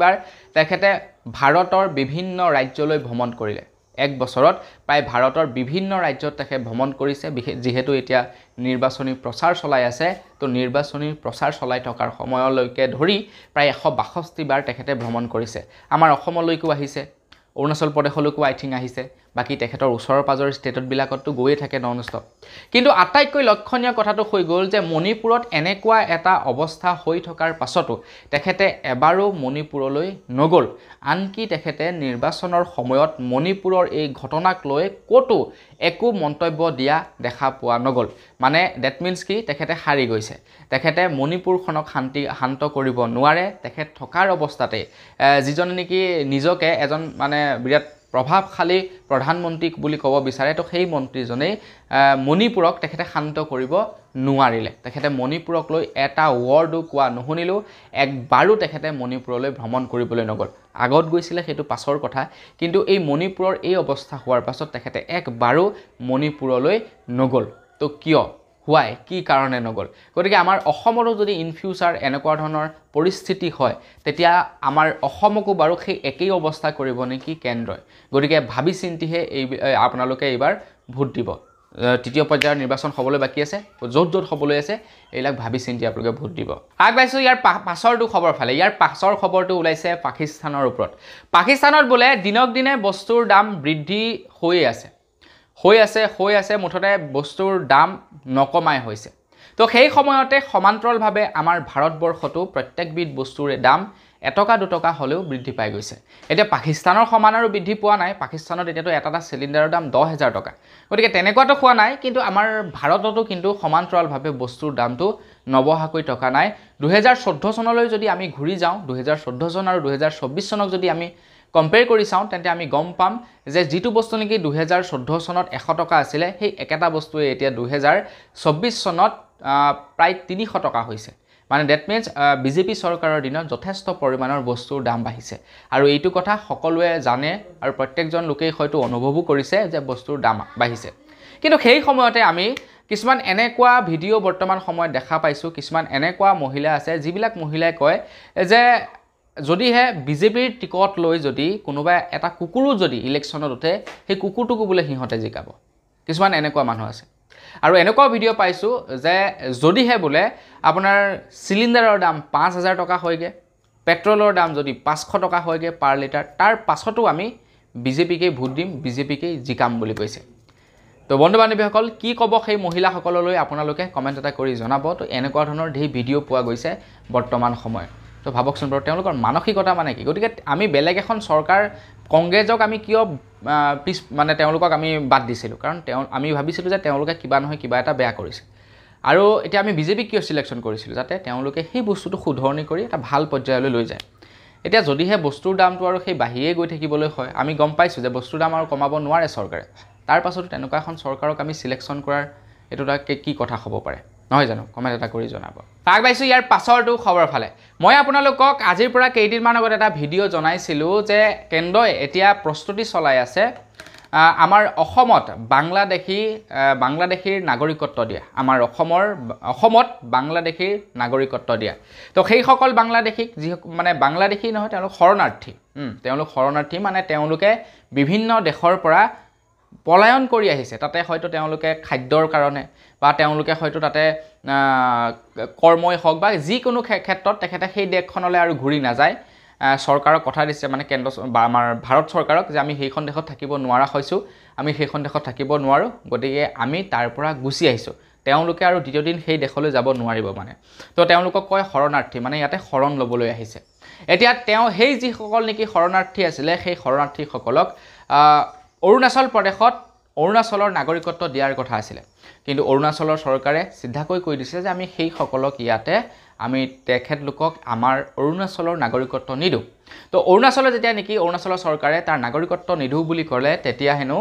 বাৰ তেখেতে ভাৰতৰ বিভিন্ন ৰাজ্যলৈ ভ্ৰমণ কৰিলে 1 বছৰত প্ৰায় ভাৰতৰ বিভিন্ন ৰাজ্যত তেখেতে ভ্ৰমণ কৰিছে যেহেতু এতিয়া নিৰ্বাচনী প্ৰচাৰ চলাই আছে তো নিৰ্বাচনী প্ৰচাৰ চলাই থকাৰ সময়লৈকে ধৰি প্ৰায় 162 বাৰ তেখেতে ভ্ৰমণ কৰিছে আমাৰ অসমলৈকো আহিছে অৰুণাচল প্ৰদেশলৈকো আই থিং আহিছে বাকি তেখেতৰ ওচৰৰ পাজৰ ষ্টেটত বিলাকতো গৈয়ে থাকে নন ষ্টপ কিন্তু আটাইতকৈ লক্ষণীয় কথাটো হৈ গ'ল যে মণিপুৰত এনেকুৱা এটা অৱস্থা হৈ থকাৰ পাছতো তেখেতে এবাৰো মণিপুৰলৈ নগ'ল আনকি তেখেতে নিৰ্বাচনৰ সময়ত মণিপুৰৰ এই ঘটনাক লৈ কতো একো মন্তব্য দিয়া দেখা পোৱা নগ'ল মানে দ্যাট মিন্স কি তেখেতে হাৰি গৈছে তেখেতে মণিপুৰখনক শান্ত কৰিব নোৱাৰে তেখেত থকাৰ অৱস্থাতে যিজন নেকি নিজকে এজন মানে বিৰাট প্ৰভাৱশালী প্ৰধানমন্ত্ৰী বুলি ক'ব বিচাৰে তো সেই মন্ত্ৰীজনে মণিপুৰক তেখেতে শান্ত কৰিব নোৱাৰিলে তেখেতে মণিপুৰক লৈ এটা ৱৰ্ডো কোৱা নহনিলো একবাৰো তেখেতে মণিপুৰলৈ ভ্ৰমণ কৰিবলৈ নগ'ল আগত গৈছিলে হেতু পাছৰ কথা কিন্তু এই মণিপুৰৰ এই অৱস্থা হোৱাৰ পাছত তেখেতে একবাৰো মণিপুৰলৈ নগ'ল তো কিয় হোৱাই কি কাৰণে নগ'ল গতিকে আমাৰ অসমৰো যদি ইন ফিউচাৰ এনেকুৱা ধৰণৰ পৰিস্থিতি হয় তেতিয়া আমাৰ অসমকো বাৰু সেই একেই অৱস্থা কৰিব নেকি কেন্দ্ৰই গতিকে ভাবি চিন্তিহে এই আপোনালোকে এবাৰ ভোট দিব তৃতীয় পৰ্যায়ৰ নিৰ্বাচন হ'বলৈ বাকি আছে য'ত হ'বলৈ আছে এইলাক ভাবি চিন্তি আপোনালোকে ভোট দিব আগবাইছো ইয়াৰ পাছৰটো খবৰ ফালে ইয়াৰ পাছৰ খবৰটো ওলাইছে পাকিস্তানৰ ওপৰত পাকিস্তানত বোলে দিনক দিনে বস্তুৰ দাম বৃদ্ধি হৈ আছে মুঠতে বস্তুৰ দাম নকমাই হৈছে তো সেই সময়তে সমান্তৰালভাৱে আমাৰ ভাৰতবৰ্ষতো প্ৰত্যেকবিধ বস্তুৰ দাম এটকা দুটকা হলেও বৃদ্ধি পাই গৈছে এতিয়া পাকিস্তানৰ সমান আৰু বৃদ্ধি পোৱা নাই পাকিস্তানত এতিয়াতো এটা সিলিন্ডাৰৰ দাম 10,000 টকা গতিকে তেনেকুৱাটো খোৱা নাই কিন্তু আমাৰ ভাৰততো কিন্তু সমান্তৰালভাৱে বস্তুৰ দামটো নবহাকৈ টকা নাই 2014 চনলৈ যদি আমি ঘূৰি যাওঁ 2014 চন আৰু 2024 চনক যদি আমি কম্পেয়াৰ কৰি চাওঁ তেন্তে আমি গম পাম যে যেটো বস্তু নেকি 2014 চনত 100 টকা আছিল সেই একেটা বস্তুৱে এতিয়া 2024 চনত প্ৰায় 300 টকা হৈছে মানে দ্যাট মিন্স বিজেপি চৰকাৰৰ দিনত যথেষ্ট পৰিমাণৰ বস্তুৰ দাম বাঢ়িছে আৰু এইটো কথা সকলোৱে জানে আৰু প্ৰত্যেকজন লোকেই হয়তো অনুভৱো কৰিছে যে বস্তুৰ দাম বাঢ়িছে কিন্তু সেই সময়তে আমি কিছুমান এনেকুৱা ভিডিঅ' বৰ্তমান সময়ত দেখা পাইছো কিছুমান এনেকুৱা মহিলা আছে যিবিলাক মহিলাই কয় যে যদিহে বিজেপিৰ টিকট লৈ যদি কোনোবা এটা কুকুৰো যদি ইলেকশ্যনত উঠে সেই কুকুৰটোকো বোলে সিহঁতে জিকাব কিছুমান এনেকুৱা মানুহ আছে আৰু এনেকুৱা ভিডিঅ' পাইছোঁ যে যদিহে বোলে আপোনাৰ চিলিণ্ডাৰৰ দাম 5,000 টকা হয়গৈ, পেট্ৰলৰ দাম যদি 500 টকা হয়গৈ পাৰ লিটাৰ, তাৰ পাছতো আমি বিজেপিকেই ভোট দিম, বিজেপিকেই জিকাম বুলি কৈছে। তো বন্ধু বান্ধৱীসকল কি ক'ব সেই মহিলাসকললৈ আপোনালোকে কমেণ্ট এটা কৰি জনাব। তো এনেকুৱা ধৰণৰ ঢেৰ ভিডিঅ' পোৱা গৈছে বৰ্তমান সময়ত। তো ভাবকচোন বাৰু তেওঁলোকৰ মানসিকতা মানে কি। গতিকে আমি বেলেগ এখন চৰকাৰ কংগ্ৰেছক আমি কিয় মানে তেওঁলোকক আমি বাদ দিছিলোঁ, কাৰণ আমি ভাবিছিলোঁ যে তেওঁলোকে কিবা নহয় কিবা এটা বেয়া কৰিছে। আৰু এতিয়া আমি বিজেপিক কিয় ছিলেকশ্যন কৰিছিলোঁ, যাতে তেওঁলোকে সেই বস্তুটো শুধৰণি কৰি এটা ভাল পৰ্যায়লৈ লৈ যায়। এতিয়া যদিহে বস্তুৰ দামটো আৰু সেই বাঢ়িয়ে গৈ থাকিবলৈ হয়, আমি গম পাইছোঁ যে বস্তুৰ দাম আৰু কমাব নোৱাৰে চৰকাৰে, তাৰ পাছতো তেনেকুৱা এখন চৰকাৰক আমি ছিলেকশ্যন কৰাৰ এইটো এটা কি কথা হ'ব পাৰে, নহয় জানো? কমেণ্ট এটা কৰি জনাব। আগবাঢ়িছোঁ ইয়াৰ পাছৰটো খবৰ ফালে। মই আপোনালোকক আজিৰ পৰা কেইদিনমান আগত এটা ভিডিঅ' জনাইছিলোঁ যে কেন্দ্ৰই এতিয়া প্ৰস্তুতি চলাই আছে আমাৰ অসমত বাংলাদেশীৰ নাগৰিকত্ব দিয়া, আমাৰ অসমত বাংলাদেশীৰ নাগৰিকত্ব দিয়া। তো সেইসকল বাংলাদেশীক যি মানে বাংলাদেশী নহয়, তেওঁলোক শৰণাৰ্থী, মানে তেওঁলোকে বিভিন্ন দেশৰ পৰা পলায়ন কৰি আহিছে। তাতে হয়তো তেওঁলোকে খাদ্যৰ কাৰণে বা তেওঁলোকে হয়তো তাতে কৰ্মই হওক বা যিকোনো ক্ষেত্ৰত তেখেতে সেই দেশখনলৈ আৰু ঘূৰি নাযায়। চৰকাৰক কথা দিছে, মানে কেন্দ্ৰ বা আমাৰ ভাৰত চৰকাৰক, যে আমি সেইখন দেশত থাকিব নোৱাৰা হৈছোঁ, আমি সেইখন দেশত থাকিব নোৱাৰোঁ, গতিকে আমি তাৰ পৰা গুচি আহিছোঁ। তেওঁলোকে আৰু দ্বিতীয় দিন সেই দেশলৈ যাব নোৱাৰিব মানে। তো তেওঁলোকক কয় শৰণাৰ্থী, মানে ইয়াতে শৰণ ল'বলৈ আহিছে। এতিয়া সেই যিসকল নেকি শৰণাৰ্থী আছিলে, সেই শৰণাৰ্থীসকলক অৰুণাচলৰ নাগৰিকত্ব দিয়াৰ কথা আছিলে, কিন্তু অৰুণাচলৰ চৰকাৰে চিধাকৈ কৈ দিছে যে আমি সেইসকলক ইয়াতে তেখেতলোকক আমাৰ অৰুণাচলৰ নাগৰিকত্ব নিদিওঁ। তো অৰুণাচলৰ যেতিয়া নেকি অৰুণাচলৰ চৰকাৰে তাৰ নাগৰিকত্ব নিদিওঁ বুলি ক'লে, তেতিয়া হেনো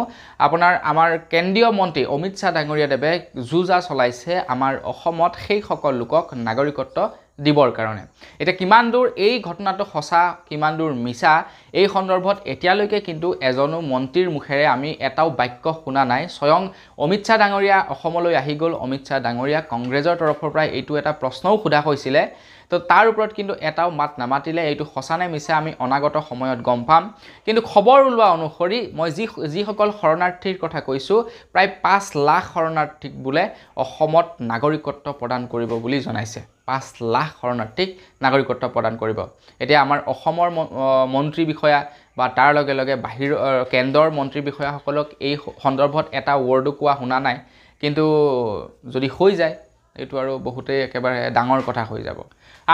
আমাৰ কেন্দ্ৰীয় মন্ত্ৰী অমিত শ্বাহ ডাঙৰীয়াদেৱে যুঁজা চলাইছে আমাৰ অসমত সেইসকল লোকক নাগৰিকত্ব দিবৰ কাৰণে। এতিয়া কিমান দূৰ এই ঘটনাটো সঁচা, কিমান দূৰ মিছা, এই সন্দৰ্ভত এতিয়ালৈকে কিন্তু এজনো মন্ত্ৰীৰ মুখেৰে আমি এটাও বাক্য শুনা নাই। স্বয়ং অমিত শ্বাহ ডাঙৰীয়া অসমলৈ আহি গ'ল। অমিত শ্বাহ ডাঙৰীয়া কংগ্ৰেছৰ তৰফৰ পৰা এইটো এটা প্ৰশ্নও সোধা হৈছিলে, তো তাৰ ওপৰত কিন্তু এটাও মাত নামাতিলে। এইটো সঁচা নে মিছা আমি অনাগত সময়ত গম পাম। কিন্তু খবৰ ওলোৱা অনুসৰি মই যিসকল শৰণাৰ্থীৰ কথা কৈছোঁ, প্ৰায় 5 লাখ শৰণাৰ্থীক বোলে অসমত নাগৰিকত্ব প্ৰদান কৰিব বুলি জনাইছে। 5 লাখ শৰণাৰ্থীক নাগৰিকত্ব প্ৰদান কৰিব। এতিয়া আমাৰ অসমৰ মন্ত্ৰী বিষয়া বা তাৰ লগে লগে কেন্দ্ৰৰ মন্ত্ৰী বিষয়াসকলক এই সন্দৰ্ভত এটা ৱৰ্ডো কোৱা শুনা নাই, কিন্তু যদি হৈ যায় এইটো আৰু বহুতেই একেবাৰে ডাঙৰ কথা হৈ যাব।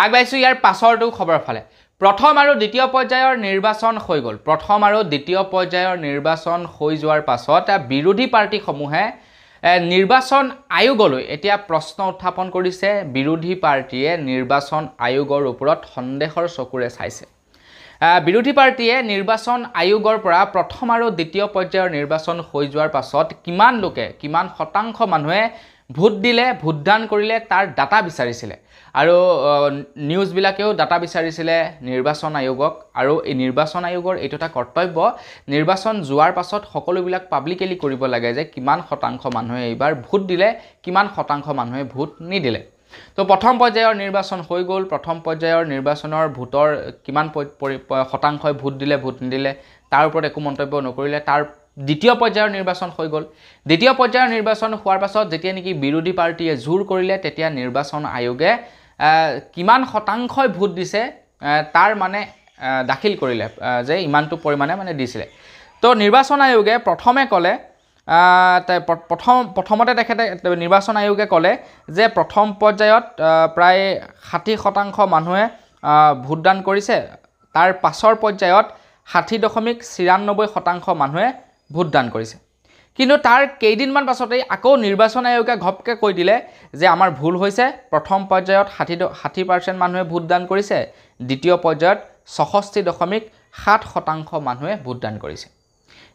আগবাঢ়িছোঁ ইয়াৰ পাছৰটো খবৰ ফালে। প্ৰথম আৰু দ্বিতীয় পৰ্যায়ৰ নিৰ্বাচন হৈ গ'ল। প্ৰথম আৰু দ্বিতীয় পৰ্যায়ৰ নিৰ্বাচন হৈ যোৱাৰ পাছত বিৰোধী পাৰ্টিসমূহে নিৰ্বাচন আয়োগলৈ এতিয়া প্ৰশ্ন উত্থাপন কৰিছে। বিৰোধী পাৰ্টিয়ে নিৰ্বাচন আয়োগৰ ওপৰত সন্দেহৰ চকুৰে চাইছে। বিৰোধী পাৰ্টিয়ে নিৰ্বাচন আয়োগৰ পৰা প্ৰথম আৰু দ্বিতীয় পৰ্যায়ৰ নিৰ্বাচন হৈ যোৱাৰ পাছত কিমান শতাংশ মানুহে ভোট দিলে, ভোটদান কৰিলে, তাৰ ডাটা বিচাৰিছিলে। আৰু নিউজবিলাকেও ডাটা বিচাৰিছিলে নিৰ্বাচন আয়োগক। আৰু এই নিৰ্বাচন আয়োগৰ এইটো এটা কৰ্তব্য, নিৰ্বাচন যোৱাৰ পাছত সকলোবিলাক পাব্লিকেলি কৰিব লাগে যে কিমান শতাংশ মানুহে এইবাৰ ভোট দিলে, কিমান শতাংশ মানুহে ভোট নিদিলে। তো প্ৰথম পৰ্যায়ৰ নিৰ্বাচন হৈ গ'ল। প্ৰথম পৰ্যায়ৰ নিৰ্বাচনৰ ভোটৰ কিমান শতাংশই ভোট দিলে, ভোট নিদিলে, তাৰ ওপৰত একো মন্তব্য নকৰিলে। তাৰ দ্বিতীয় পৰ্যায়ৰ নিৰ্বাচন হৈ গ'ল। দ্বিতীয় পৰ্যায়ৰ নিৰ্বাচন হোৱাৰ পাছত যেতিয়া নেকি বিৰোধী পাৰ্টিয়ে জোৰ কৰিলে, তেতিয়া নিৰ্বাচন আয়োগে কিমান শতাংশই ভোট দিছে তাৰ মানে দাখিল কৰিলে যে ইমানটো পৰিমাণে মানে দিছিলে। তো নিৰ্বাচন আয়োগে প্ৰথমে ক'লে, প্ৰথমতে তেখেতে নিৰ্বাচন আয়োগে ক'লে যে প্ৰথম পৰ্যায়ত প্ৰায় 60% মানুহে ভোটদান কৰিছে, তাৰ পাছৰ পৰ্যায়ত 60.94% মানুহে ভোটদান কৰিছে। কিন্তু তাৰ কেইদিনমান পাছতেই আকৌ নিৰ্বাচন আয়োগে ঘপকৈ কৈ দিলে যে আমাৰ ভুল হৈছে, প্ৰথম পৰ্যায়ত 60% মানুহে ভোটদান কৰিছে, দ্বিতীয় পৰ্যায়ত 64.7% মানুহে ভোটদান কৰিছে।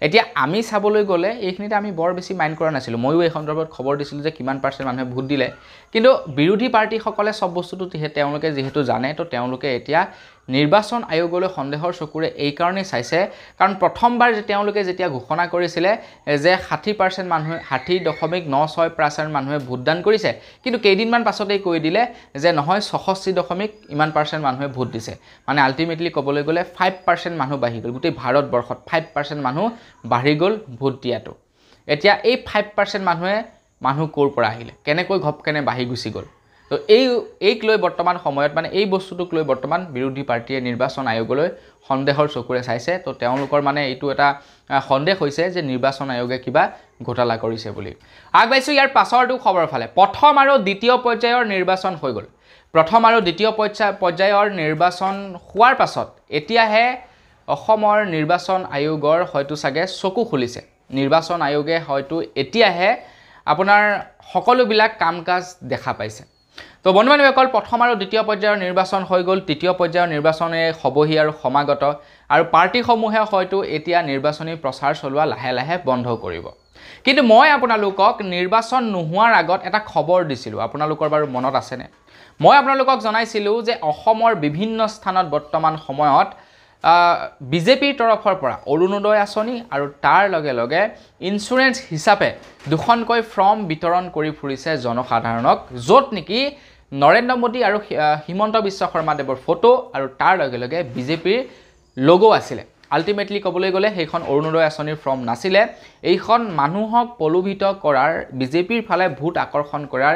এতিয়া আমি চাবলৈ গ'লে এইখিনিতে আমি বৰ বেছি মাইণ্ড কৰা নাছিলোঁ। ময়ো এই সন্দৰ্ভত খবৰ দিছিলোঁ যে কিমান % মানুহে ভোট দিলে, কিন্তু বিৰোধী পাৰ্টিসকলে চব বস্তুটো তেওঁলোকে যিহেতু জানে, তো তেওঁলোকে এতিয়া নিৰ্বাচন আয়োগলৈ সন্দেহৰ চকুৰে এইকাৰণেই চাইছে, কাৰণ প্ৰথমবাৰ তেওঁলোকে যেতিয়া ঘোষণা কৰিছিলে যে 60% মানুহে 60.96% মানুহে ভোটদান কৰিছে, কিন্তু কেইদিনমান পাছতেই কৈ দিলে যে নহয় 66% মানুহে ভোট দিছে। মানে আল্টিমেটলি ক'বলৈ গ'লে 5% মানুহ বাঢ়ি গ'ল। গোটেই ভাৰতবৰ্ষত 5% মানুহ বাঢ়ি গ'ল ভোট দিয়াটো। এতিয়া এই 5% মানুহ ক'ৰ পৰা আহিলে কেনেকৈ ঘপকেনে বাঢ়ি গুচি গ'ল তো এইক লৈ বৰ্তমান সময়ত মানে এই বস্তুটোক লৈ বৰ্তমান বিৰোধী পাৰ্টিয়ে নিৰ্বাচন আয়োগলৈ সন্দেহৰ চকুৰে চাইছে তো তেওঁলোকৰ মানে এইটো এটা সন্দেহ হৈছে যে নিৰ্বাচন আয়োগে কিবা ঘোটালা কৰিছে বুলি আগবাইছো ইয়াৰ পাছৰটো খবৰ ফালে প্ৰথম আৰু দ্বিতীয় পৰ্যায়ৰ নিৰ্বাচন হৈ গ'ল প্ৰথম আৰু দ্বিতীয় পৰ্যায়ৰ নিৰ্বাচন হোৱাৰ পাছত এতিয়াহে অসমৰ নিৰ্বাচন আয়োগৰ হয়তো সাগে চকু খুলিছে নিৰ্বাচন আয়োগে হয়তো এতিয়াহে আপোনাৰ সকলোবিলাক কাম-কাজ দেখা পাইছে তো বন্ধু-বান্ধৱীসকল প্ৰথম আৰু দ্বিতীয় পৰ্যায়ৰ নিৰ্বাচন হৈ গ'ল তৃতীয় পৰ্যায়ৰ নিৰ্বাচনে হবহি আৰু সমাগত আৰু পাৰ্টিসমূহে হয়তো এতিয়া নিৰ্বাচনী প্ৰচাৰ চলোৱা লাহে লাহে বন্ধ কৰিব কিন্তু মই আপোনালোকক নিৰ্বাচন নোহোৱাৰ আগত এটা খবৰ দিছিলোঁ আপোনালোকৰ বাৰু মনত আছেনে মই আপোনালোকক জনাইছিলোঁ যে অসমৰ বিভিন্ন স্থানত বৰ্তমান সময়ত বিজেপিৰ তৰফৰ পৰা অৰুণোদয় আঁচনি আৰু তাৰ লগে লগে ইনস্যুৰেন্স হিচাপে দুখনকৈ ফৰ্ম বিতৰণ কৰি ফুৰিছে জনসাধাৰণক য'ত নেকি নৰেন্দ্ৰ মোদী আৰু হিমন্ত বিশ্ব শৰ্মা দেৱৰ ফটো আৰু তাৰ লগে লগে বিজেপিৰ লোগো আছিলে আল্টিমেটলি ক'বলৈ গ'লে সেইখন অৰুণোদয় আঁচনিৰ ফৰ্ম নাছিলে এইখন মানুহক পলুভিত কৰাৰ বিজেপিৰ ফালে ভোট আকৰ্ষণ কৰাৰ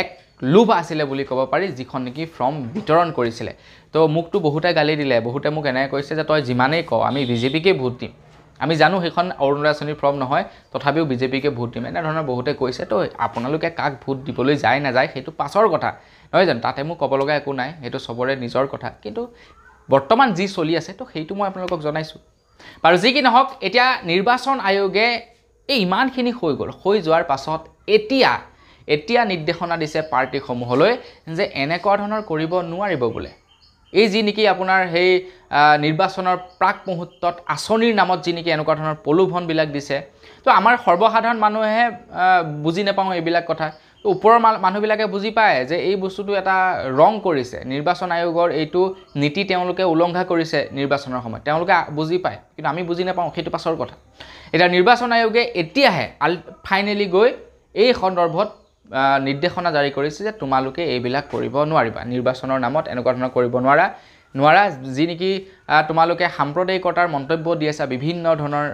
এক লোভ আছিলে বুলি ক'ব পাৰি যিখন নেকি ফৰ্ম বিতৰণ কৰিছিলে তো মুকটো বহুতে গালি দিলে বহুতে মোক এনে কৈছে যে তই যিমানেই ক আমি বিজেপিকে ভোট দিম আমি জানো সেইখন অৰুণোদয় আঁচনিৰ ফৰ্ম নহয় তথাপিও বিজেপিকে ভোট দিম এনে ধৰণৰ বহুতে কৈছে তো আপোনালোকে কাক ভোট দিবলৈ যায় না যায় সেইটো পাছৰ কথা নহয় জানো তাতে মোক ক'ব লগা একো নাই সেইটো সবৰে নিজৰ কথা কিন্তু বৰ্তমান যি চলি আছে তো সেইটো মই আপোনালোকক জনাইছোঁ বাৰু যি কি নহওক এতিয়া নিৰ্বাচন আয়োগে এই ইমানখিনি হৈ গ'ল হৈ যোৱাৰ পাছত এতিয়া নিৰ্দেশনা দিছে পাৰ্টিসমূহলৈ যে এনেকুৱা ধৰণৰ কৰিব নোৱাৰিব বোলে এই যি নেকি আপোনাৰ সেই নিৰ্বাচনৰ প্ৰাক মুহূৰ্তত আঁচনিৰ নামত যি নেকি এনেকুৱা ধৰণৰ প্ৰলোভনবিলাক দিছে তো আমাৰ সৰ্বসাধাৰণ মানুহে বুজি নাপাওঁ এইবিলাক কথা তো ওপৰৰ মানুহবিলাকে বুজি পায় যে এই বস্তুটো এটা ৰং কৰিছে নিৰ্বাচন আয়োগৰ এইটো নীতি তেওঁলোকে উলংঘা কৰিছে নিৰ্বাচনৰ সময়ত তেওঁলোকে বুজি পায় কিন্তু আমি বুজি নাপাওঁ সেইটো পাছৰ কথা এটা নিৰ্বাচন আয়োগে এতিয়াহে ফাইনেলি গৈ এই সন্দৰ্ভত নিৰ্দেশনা জাৰি কৰিছে যে তোমালোকে এইবিলাক কৰিব নোৱাৰিবা নিৰ্বাচনৰ নামত এনেকুৱা ধৰণৰ কৰিব নোৱাৰা যি নেকি তোমালোকে সাম্প্ৰদায়িকতাৰ মন্তব্য দি আছে বিভিন্ন ধৰণৰ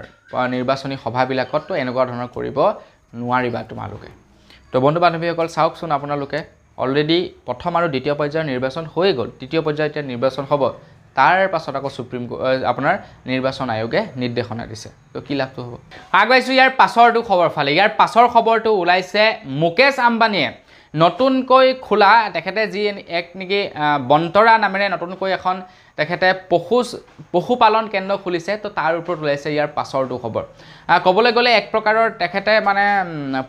নিৰ্বাচনী সভাবিলাকত তো এনেকুৱা ধৰণৰ কৰিব নোৱাৰিবা তোমালোকে তো বন্ধু বান্ধৱীসকল চাওকচোন আপোনালোকে অলৰেডি প্ৰথম আৰু দ্বিতীয় পৰ্যায়ৰ নিৰ্বাচন হৈ গ'ল তৃতীয় পৰ্যায়ত এতিয়া নিৰ্বাচন হ'ব তাৰ পাছত আকৌ সুপ্ৰিম আপোনাৰ নিৰ্বাচন আয়োগে নিৰ্দেশনা দিছে তো কি লাভটো হ'ব আগবাইছো ইয়াৰ পাছৰটো খবৰ ফালে ইয়াৰ পাছৰ খবৰটো ওলাইছে মুকেশ আম্বানীয়ে নতুনকৈ খোলা তেখেতে যি এক নেকি বন্তৰা নামেৰে নতুনকৈ এখন তেখেতে পশুপালন কেন্দ্ৰ খুলিছে তো তাৰ ওপৰত ওলাইছে ইয়াৰ পাছৰটো খবৰ ক'বলৈ গ'লে এক প্ৰকাৰৰ তেখেতে মানে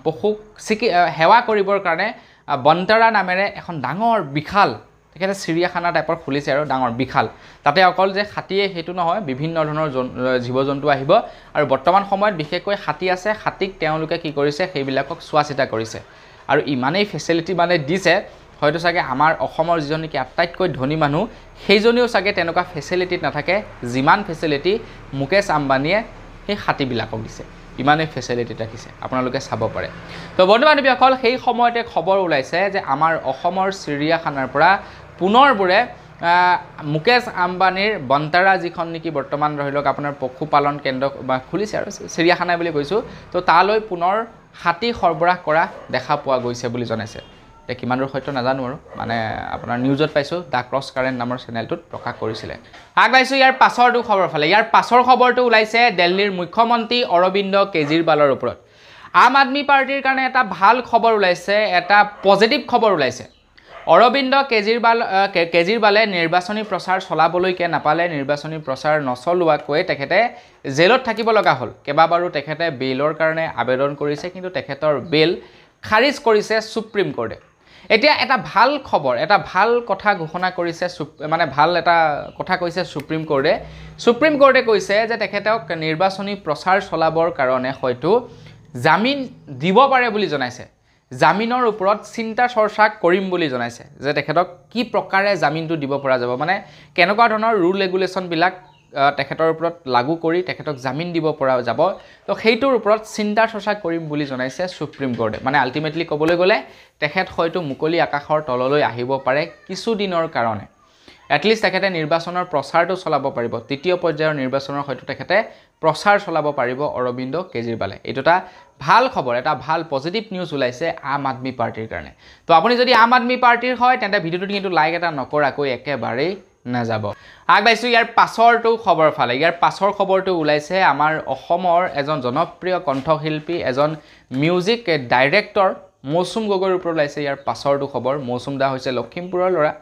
পশুক সেৱা কৰিবৰ কাৰণে বন্তৰা নামেৰে এখন ডাঙৰ বিশাল তেখেতে চিৰিয়াখানা টাইপৰ খুলিছে আৰু ডাঙৰ বিশাল তাতে অকল যে হাতীয়ে সেইটো নহয় বিভিন্ন ধৰণৰ জীৱ জন্তু আহিব আৰু বৰ্তমান সময়ত বিশেষকৈ হাতী আছে হাতীক তেওঁলোকে কি কৰিছে সেইবিলাকক চোৱা চিতা কৰিছে আৰু ইমানেই ফেচিলিটি মানে দিছে হয়তো চাগে আমাৰ অসমৰ যিজন নেকি আটাইতকৈ ধনী মানুহ সেইজনেও চাগে তেনেকুৱা ফেচিলিটিত নাথাকে যিমান ফেচিলিটি মুকেশ আম্বানীয়ে সেই হাতীবিলাকক দিছে ইমানেই ফেচিলিটি ৰাখিছে আপোনালোকে চাব পাৰে তো বন্ধু বান্ধৱীসকল সেই সময়তে খবৰ ওলাইছে যে আমাৰ অসমৰ চিৰিয়াখানাৰ পৰা পুনৰবোৰে মুকেশ আম্বানীৰ বন্তাৰা যিখন নেকি বৰ্তমান ধৰি লওক আপোনাৰ পশুপালন কেন্দ্ৰ খুলিছে আৰু চিৰিয়াখানা বুলি কৈছোঁ তো তালৈ পুনৰ হাতী সৰবৰাহ কৰা দেখা পোৱা গৈছে বুলি জনাইছে এতিয়া কিমান দূৰ সত্য নাজানো আৰু মানে আপোনাৰ নিউজত পাইছোঁ দ্য ক্ৰছ কাৰেণ্ট নামৰ চেনেলটোত প্ৰকাশ কৰিছিলে আগবাইছোঁ ইয়াৰ পাছৰটো খবৰ ফালে ইয়াৰ পাছৰ খবৰটো ওলাইছে দিল্লীৰ মুখ্যমন্ত্ৰী অৰবিন্দ কেজৰিৱালৰ ওপৰত আম আদমি পাৰ্টিৰ কাৰণে এটা ভাল খবৰ ওলাইছে এটা পজিটিভ খবৰ ওলাইছে অৰবিন্দ কেজৰিৱালে নিৰ্বাচনী প্ৰচাৰ চলাবলৈকে নাপালে নিৰ্বাচনী প্ৰচাৰ নচলোৱাকৈ তেখেতে জেলত থাকিব লগা হ'ল কেইবাবাৰো তেখেতে বেইলৰ কাৰণে আবেদন কৰিছে কিন্তু তেখেতৰ বেইল খাৰিজ কৰিছে সুপ্ৰিম কোৰ্টে এতিয়া এটা ভাল খবৰ এটা ভাল কথা ঘোষণা কৰিছে মানে ভাল এটা কথা কৈছে সুপ্ৰিম কোৰ্টে কৈছে যে তেখেতক নিৰ্বাচনী প্ৰচাৰ চলাবৰ কাৰণে হয়তো জামিন দিব পাৰে বুলি জনাইছে জামিনৰ ওপৰত চিন্তা চৰ্চা কৰিম বুলি জনাইছে যে তেখেতক কি প্ৰকাৰে জামিনটো দিব পৰা যাব মানে কেনেকুৱা ধৰণৰ ৰুল ৰেগুলেশ্যনবিলাক তেখেতৰ ওপৰত লাগু কৰি তেখেতক জামিন দিব পৰা যাব তো সেইটোৰ ওপৰত চিন্তা চৰ্চা কৰিম বুলি জনাইছে সুপ্ৰিম কোৰ্টে মানে আল্টিমেটলি ক'বলৈ গ'লে তেখেত হয়তো মুকলি আকাশৰ তললৈ আহিব পাৰে কিছুদিনৰ কাৰণে এটলিষ্ট তেখেতে নিৰ্বাচনৰ প্ৰচাৰটো চলাব পাৰিব তৃতীয় পৰ্যায়ৰ নিৰ্বাচনৰ হয়তো তেখেতে প্ৰচাৰ চলাব পাৰিব অৰবিন্দ কেজৰিৱালে এইটো এটা ভাল খবৰ এটা ভাল পজিটিভ নিউজ ওলাইছে আম আদমি পাৰ্টিৰ কাৰণে তো আপুনি যদি আম আদমি পাৰ্টিৰ হয় তেন্তে ভিডিঅ'টো কিন্তু লাইক এটা নকৰাকৈ একেবাৰেই নাযাব আগবাইছো ইয়াৰ পাছৰটো খবৰ ফালে ইয়াৰ পাছৰ খবৰটো ওলাইছে আমাৰ অসমৰ এজন জনপ্ৰিয় কণ্ঠশিল্পী এজন মিউজিক ডাইৰেক্টৰ মৌচুম গগৈৰ ওপৰত ওলাইছে ইয়াৰ পাছৰটো খবৰ মৌচুম দা হৈছে লখিমপুৰৰ ল'ৰা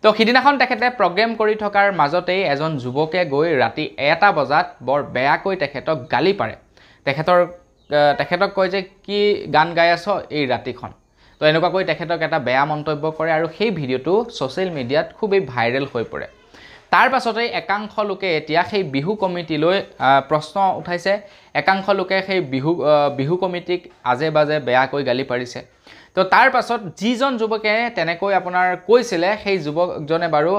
তো সিদিনাখন তেখেতে প্ৰগ্ৰেম কৰি থকাৰ মাজতেই এজন যুৱকে গৈ ৰাতি 1টা বজাত বৰ বেয়াকৈ তেখেতক গালি পাৰে তেখেতক কয় যে কি গান গাই আছ এই ৰাতিখন তো এনেকুৱাকৈ তেখেতক এটা বেয়া মন্তব্য কৰে আৰু সেই ভিডিঅ'টো ছ'চিয়েল মিডিয়াত খুবেই ভাইৰেল হৈ পৰে তাৰ পাছতে একাংশ লোকে এতিয়া সেই বিহু কমিটিলৈ প্ৰশ্ন উঠাইছে একাংশ লোকে সেই বিহু কমিটিক আজে বাজে বেয়াকৈ গালি পাৰিছে তো তাৰ পাছত যিজন যুৱকে তেনেকৈ আপোনাৰ কৈছিলে সেই যুৱকজনে বাৰু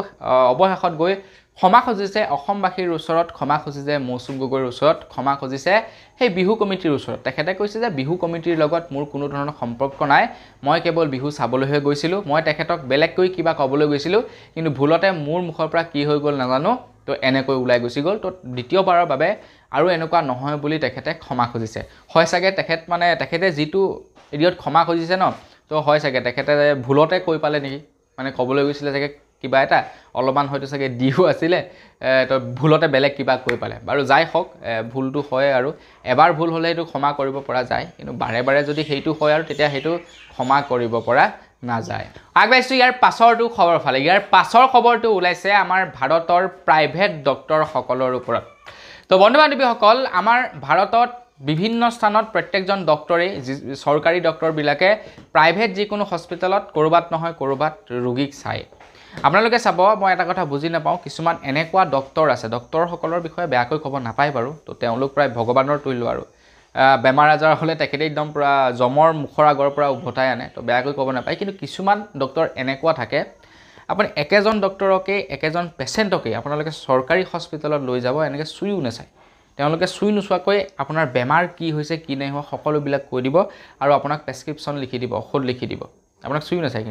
অৱশেষত গৈ ক্ষমা খুজিছে অসমবাসীৰ ওচৰত ক্ষমা খুজিছে মৌচুম গগৈৰ ওচৰত ক্ষমা খুজিছে সেই বিহু কমিটিৰ ওচৰত তেখেতে কৈছে যে বিহু কমিটিৰ লগত মোৰ কোনো ধৰণৰ সম্পৰ্ক নাই মই কেৱল বিহু চাবলৈহে গৈছিলোঁ মই তেখেতক বেলেগকৈ কিবা ক'বলৈ গৈছিলোঁ কিন্তু ভুলতে মোৰ মুখৰ পৰা কি হৈ গ'ল নাজানো তো এনেকৈ ওলাই গুচি গ'ল তো দ্বিতীয়বাৰৰ বাবে আৰু এনেকুৱা নহয় বুলি তেখেতে ক্ষমা খুজিছে হয় চাগে তেখেতে যিটো এৰিয়ত ক্ষমা খুজিছে ন তো হয় চাগে তেখেতে ভুলতে কৈ পালে নেকি মানে ক'বলৈ গৈছিলে চাগে কিবা এটা অলপমান হয়তো চাগে দিও আছিলে তো ভুলতে বেলেগ কিবা কৈ পালে বাৰু যাই হওক ভুলটো হয় আৰু এবাৰ ভুল হ'লে সেইটো ক্ষমা কৰিব পৰা যায় কিন্তু বাৰে বাৰে যদি সেইটো হয় আৰু তেতিয়া সেইটো ক্ষমা কৰিব পৰা নাযায় আগবাইছো ইয়াৰ পাছৰটো খবৰ ফালে ইয়াৰ পাছৰ খবৰটো ওলাইছে আমাৰ ভাৰতৰ প্ৰাইভেট ডক্টৰসকলৰ ওপৰত তো বন্ধু বান্ধৱীসকল আমাৰ ভাৰতত বিভিন্ন স্থানত প্ৰত্যেকজন ডক্টৰে চৰকাৰী ডক্টৰবিলাকে প্ৰাইভেট যিকোনো হস্পিটেলত কৰবাত নহয় কৰবাত ৰোগীক চায় আপোনালোকে চাব মই এটা কথা বুজি নাপাওঁ কিছুমান এনেকুৱা ডক্টৰ আছে ডক্টৰসকলৰ বিষয়ে বেয়াকৈ ক'ব নাপায় বাৰু তো তেওঁলোক প্ৰায় ভগৱানৰ তুল্য আৰু বেমাৰ আজাৰ হ'লে তেখেতে একদম পুৰা জমৰ মুখৰ আগৰ পৰা উভতাই আনে তো বেয়াকৈ ক'ব নাপায় কিন্তু কিছুমান ডক্টৰ এনেকুৱা থাকে আপুনি একেজন ডক্টৰকে একেজন পেচেণ্টকে আপোনালোকে চৰকাৰী হস্পিটেলত লৈ যাব এনেকৈ চুইও নাচায় তেওঁলোকে চুই নোচোৱাকৈ আপোনাৰ বেমাৰ কি হৈছে কি নাই হোৱা সকলোবিলাক কৈ দিব আৰু আপোনাক প্ৰেছক্ৰিপশ্যন লিখি দিব ঔষধ লিখি দিব আপোনাক চুই নাচায়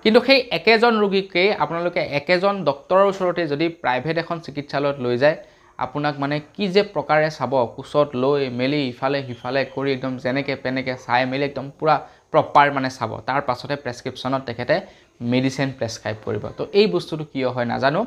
কিন্তু সেই একেজন ৰোগীকে আপোনালোকে একেজন ডক্টৰৰ ওচৰতে যদি প্ৰাইভেট এখন চিকিৎসালয়ত লৈ যায় আপোনাক মানে কি যে প্ৰকাৰে চাব কোচত লৈ মেলি ইফালে সিফালে কৰি একদম যেনেকৈ পেনেকৈ চাই মেলি একদম পুৰা প্ৰপাৰ মানে চাব তাৰ পাছতে প্ৰেছক্ৰিপশ্যনত তেখেতে মেডিচিন প্ৰেছক্ৰাইব কৰিব তো এই বস্তুটো কিয় হয় নাজানো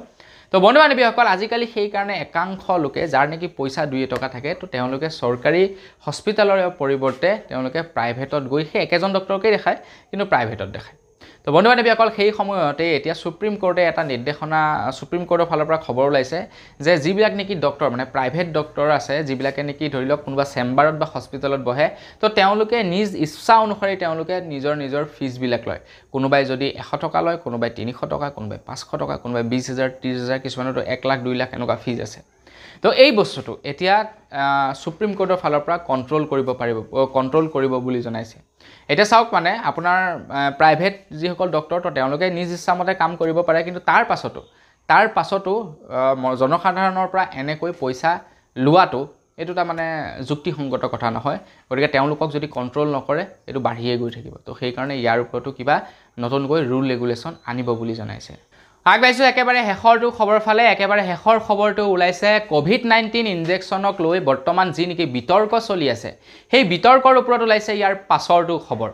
তো বন্ধু বান্ধৱীসকল আজিকালি সেইকাৰণে একাংশ লোকে যাৰ নেকি পইচা 2 টকা থাকে তো তেওঁলোকে চৰকাৰী হস্পিটেলৰ পৰিৱৰ্তে তেওঁলোকে প্ৰাইভেটত গৈ সেই একেজন ডক্টৰকে দেখায় কিন্তু প্ৰাইভেটত দেখায় তো বন্ধু বান্ধৱীসকল সেই সময়তে এতিয়া সুপ্ৰিম কোৰ্টে এটা নিৰ্দেশনা সুপ্ৰিম কোৰ্টৰ ফালৰ পৰা খবৰ ওলাইছে যে যিবিলাক নেকি ডক্টৰ মানে প্ৰাইভেট ডক্টৰ আছে যিবিলাকে নেকি ধৰি লওক কোনোবা চেম্বাৰত বা হস্পিটেলত বহে তো তেওঁলোকে নিজ ইচ্ছা অনুসৰি তেওঁলোকে নিজৰ ফিজবিলাক লয় কোনোবাই যদি 100 টকা লয় কোনোবাই 300 টকা কোনোবাই 500 টকা কোনোবাই 20,000 30,000 কিছুমানতো 1 লাখ 2 লাখ এনেকুৱা ফিজ আছে তো এই বস্তুটো এতিয়া সুপ্ৰিম কোৰ্টৰ ফালৰ পৰা কণ্ট্ৰোল কৰিব বুলি জনাইছে এটা চাওক মানে আপোনাৰ প্ৰাইভেট যিসকল ডক্টৰ তো তেওঁলোকে নিজ ইচ্ছামতে কাম কৰিব পাৰে কিন্তু তাৰ পাছতো জনসাধাৰণৰ পৰা এনেকৈ পইচা লোৱাটো এইটো এটা মানে যুক্তিসংগত কথা নহয় গতিকে তেওঁলোকক যদি কণ্ট্ৰোল নকৰে এইটো বাঢ়িয়ে গৈ থাকিব তো সেইকাৰণে ইয়াৰ ওপৰতো কিবা নতুনকৈ ৰুল ৰেগুলেশ্যন আনিব বুলি জনাইছে আগবাইছো একেবাৰে শেষৰটো খবৰ ফালে একেবাৰে শেষৰ খবৰটো ওলাইছে কোভিড-19 ইনজেকশ্যনক লৈ বৰ্তমান যি নেকি বিতৰ্ক চলি আছে সেই বিতৰ্কৰ ওপৰত ওলাইছে ইয়াৰ পাছৰটো খবৰ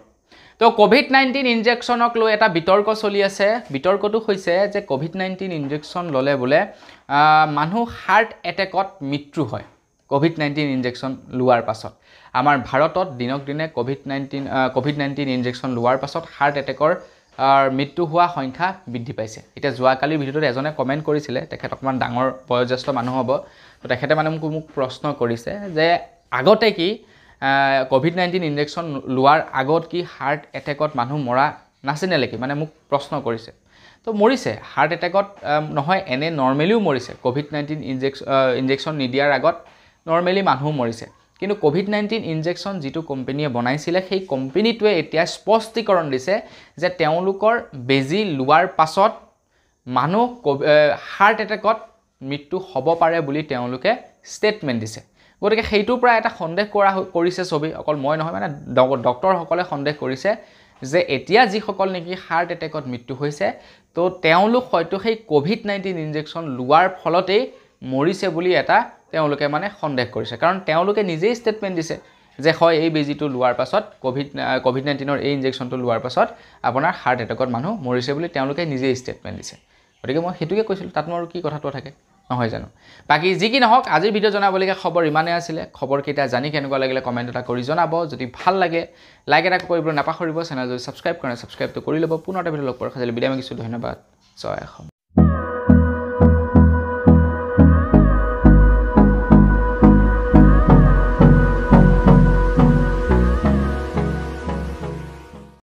তো কোভিড-19 ইনজেকশ্যনক লৈ এটা বিতৰ্ক চলি আছে বিতৰ্কটো হৈছে যে কোভিড-19 ইনজেকশ্যন ল'লে বোলে মানুহ হাৰ্ট এটেকত মৃত্যু হয় কোভিড-19 ইনজেকশ্যন লোৱাৰ পাছত আমাৰ ভাৰতত দিনক দিনে কোভিড-19 ইনজেকশ্যন লোৱাৰ পাছত হাৰ্ট এটেকৰ মৃত্যু হোৱা সংখ্যা বৃদ্ধি পাইছে এতিয়া যোৱাকালিৰ ভিডিঅ'টোত এজনে কমেণ্ট কৰিছিলে তেখেত অকমান ডাঙৰ বয়োজ্যেষ্ঠ মানুহ হ'ব তো তেখেতে মানে মোক প্ৰশ্ন কৰিছে যে আগতে কি কোভিড-19 ইনজেকশ্যন লোৱাৰ আগত কি হাৰ্ট এটেকত মানুহ মৰা নাছিলে নেকি মানে মোক প্ৰশ্ন কৰিছে তো মৰিছে হাৰ্ট এটেকত নহয় এনে নৰ্মেলিও মৰিছে কোভিড-19 ইনজেকশ্যন নিদিয়াৰ আগত নৰ্মেলি মানুহ মৰিছে কিন্তু কোভিড-19 ইনজেকশ্যন যিটো কোম্পানীয়ে বনাইছিলে সেই কোম্পানীটোৱে এতিয়া স্পষ্টীকৰণ দিছে যে তেওঁলোকৰ বেজি লোৱাৰ পাছত মানুহ হাৰ্ট এটেকত মৃত্যু হ'ব পাৰে বুলি তেওঁলোকে ষ্টেটমেণ্ট দিছে গতিকে সেইটোৰ পৰা এটা সন্দেহ কৰিছে ছবি অকল মই নহয় মানে ডক্টৰসকলে সন্দেহ কৰিছে যে এতিয়া যিসকল নেকি হাৰ্ট এটেকত মৃত্যু হৈছে তো তেওঁলোক হয়তো সেই কোভিড-19 ইনজেকশ্যন লোৱাৰ ফলতেই মৰিছে বুলি এটা তেওঁলোকে মানে সন্দেহ কৰিছে কাৰণ তেওঁলোকে নিজেই ষ্টেটমেণ্ট দিছে যে হয় এই বেজিটো লোৱাৰ পাছত কোভিড-19ৰ এই ইনজেকশ্যনটো লোৱাৰ পাছত আপোনাৰ হাৰ্ট এটেকত মানুহ মৰিছে বুলি তেওঁলোকে নিজেই ষ্টেটমেণ্ট দিছে গতিকে মই সেইটোকে কৈছিলোঁ তাত মোৰ কি কথাটো থাকে নহয় জানো বাকি যি কি নহওক আজিৰ ভিডিঅ' জনাবলগীয়া খবৰ ইমানেই আছিলে খবৰকেইটা জানি কেনেকুৱা লাগিলে কমেণ্ট এটা কৰি জনাব যদি ভাল লাগে লাইক এটা কৰিবলৈ নাপাহৰিব চেনেল যদি ছাবস্ক্ৰাইব কৰে ছাবস্ক্ৰাইবটো কৰি ল'ব পুনৰ এটা ভিডিঅ' লগ পোৱাৰ খালি বিদায় মাগিছোঁ ধন্যবাদ জয় অসম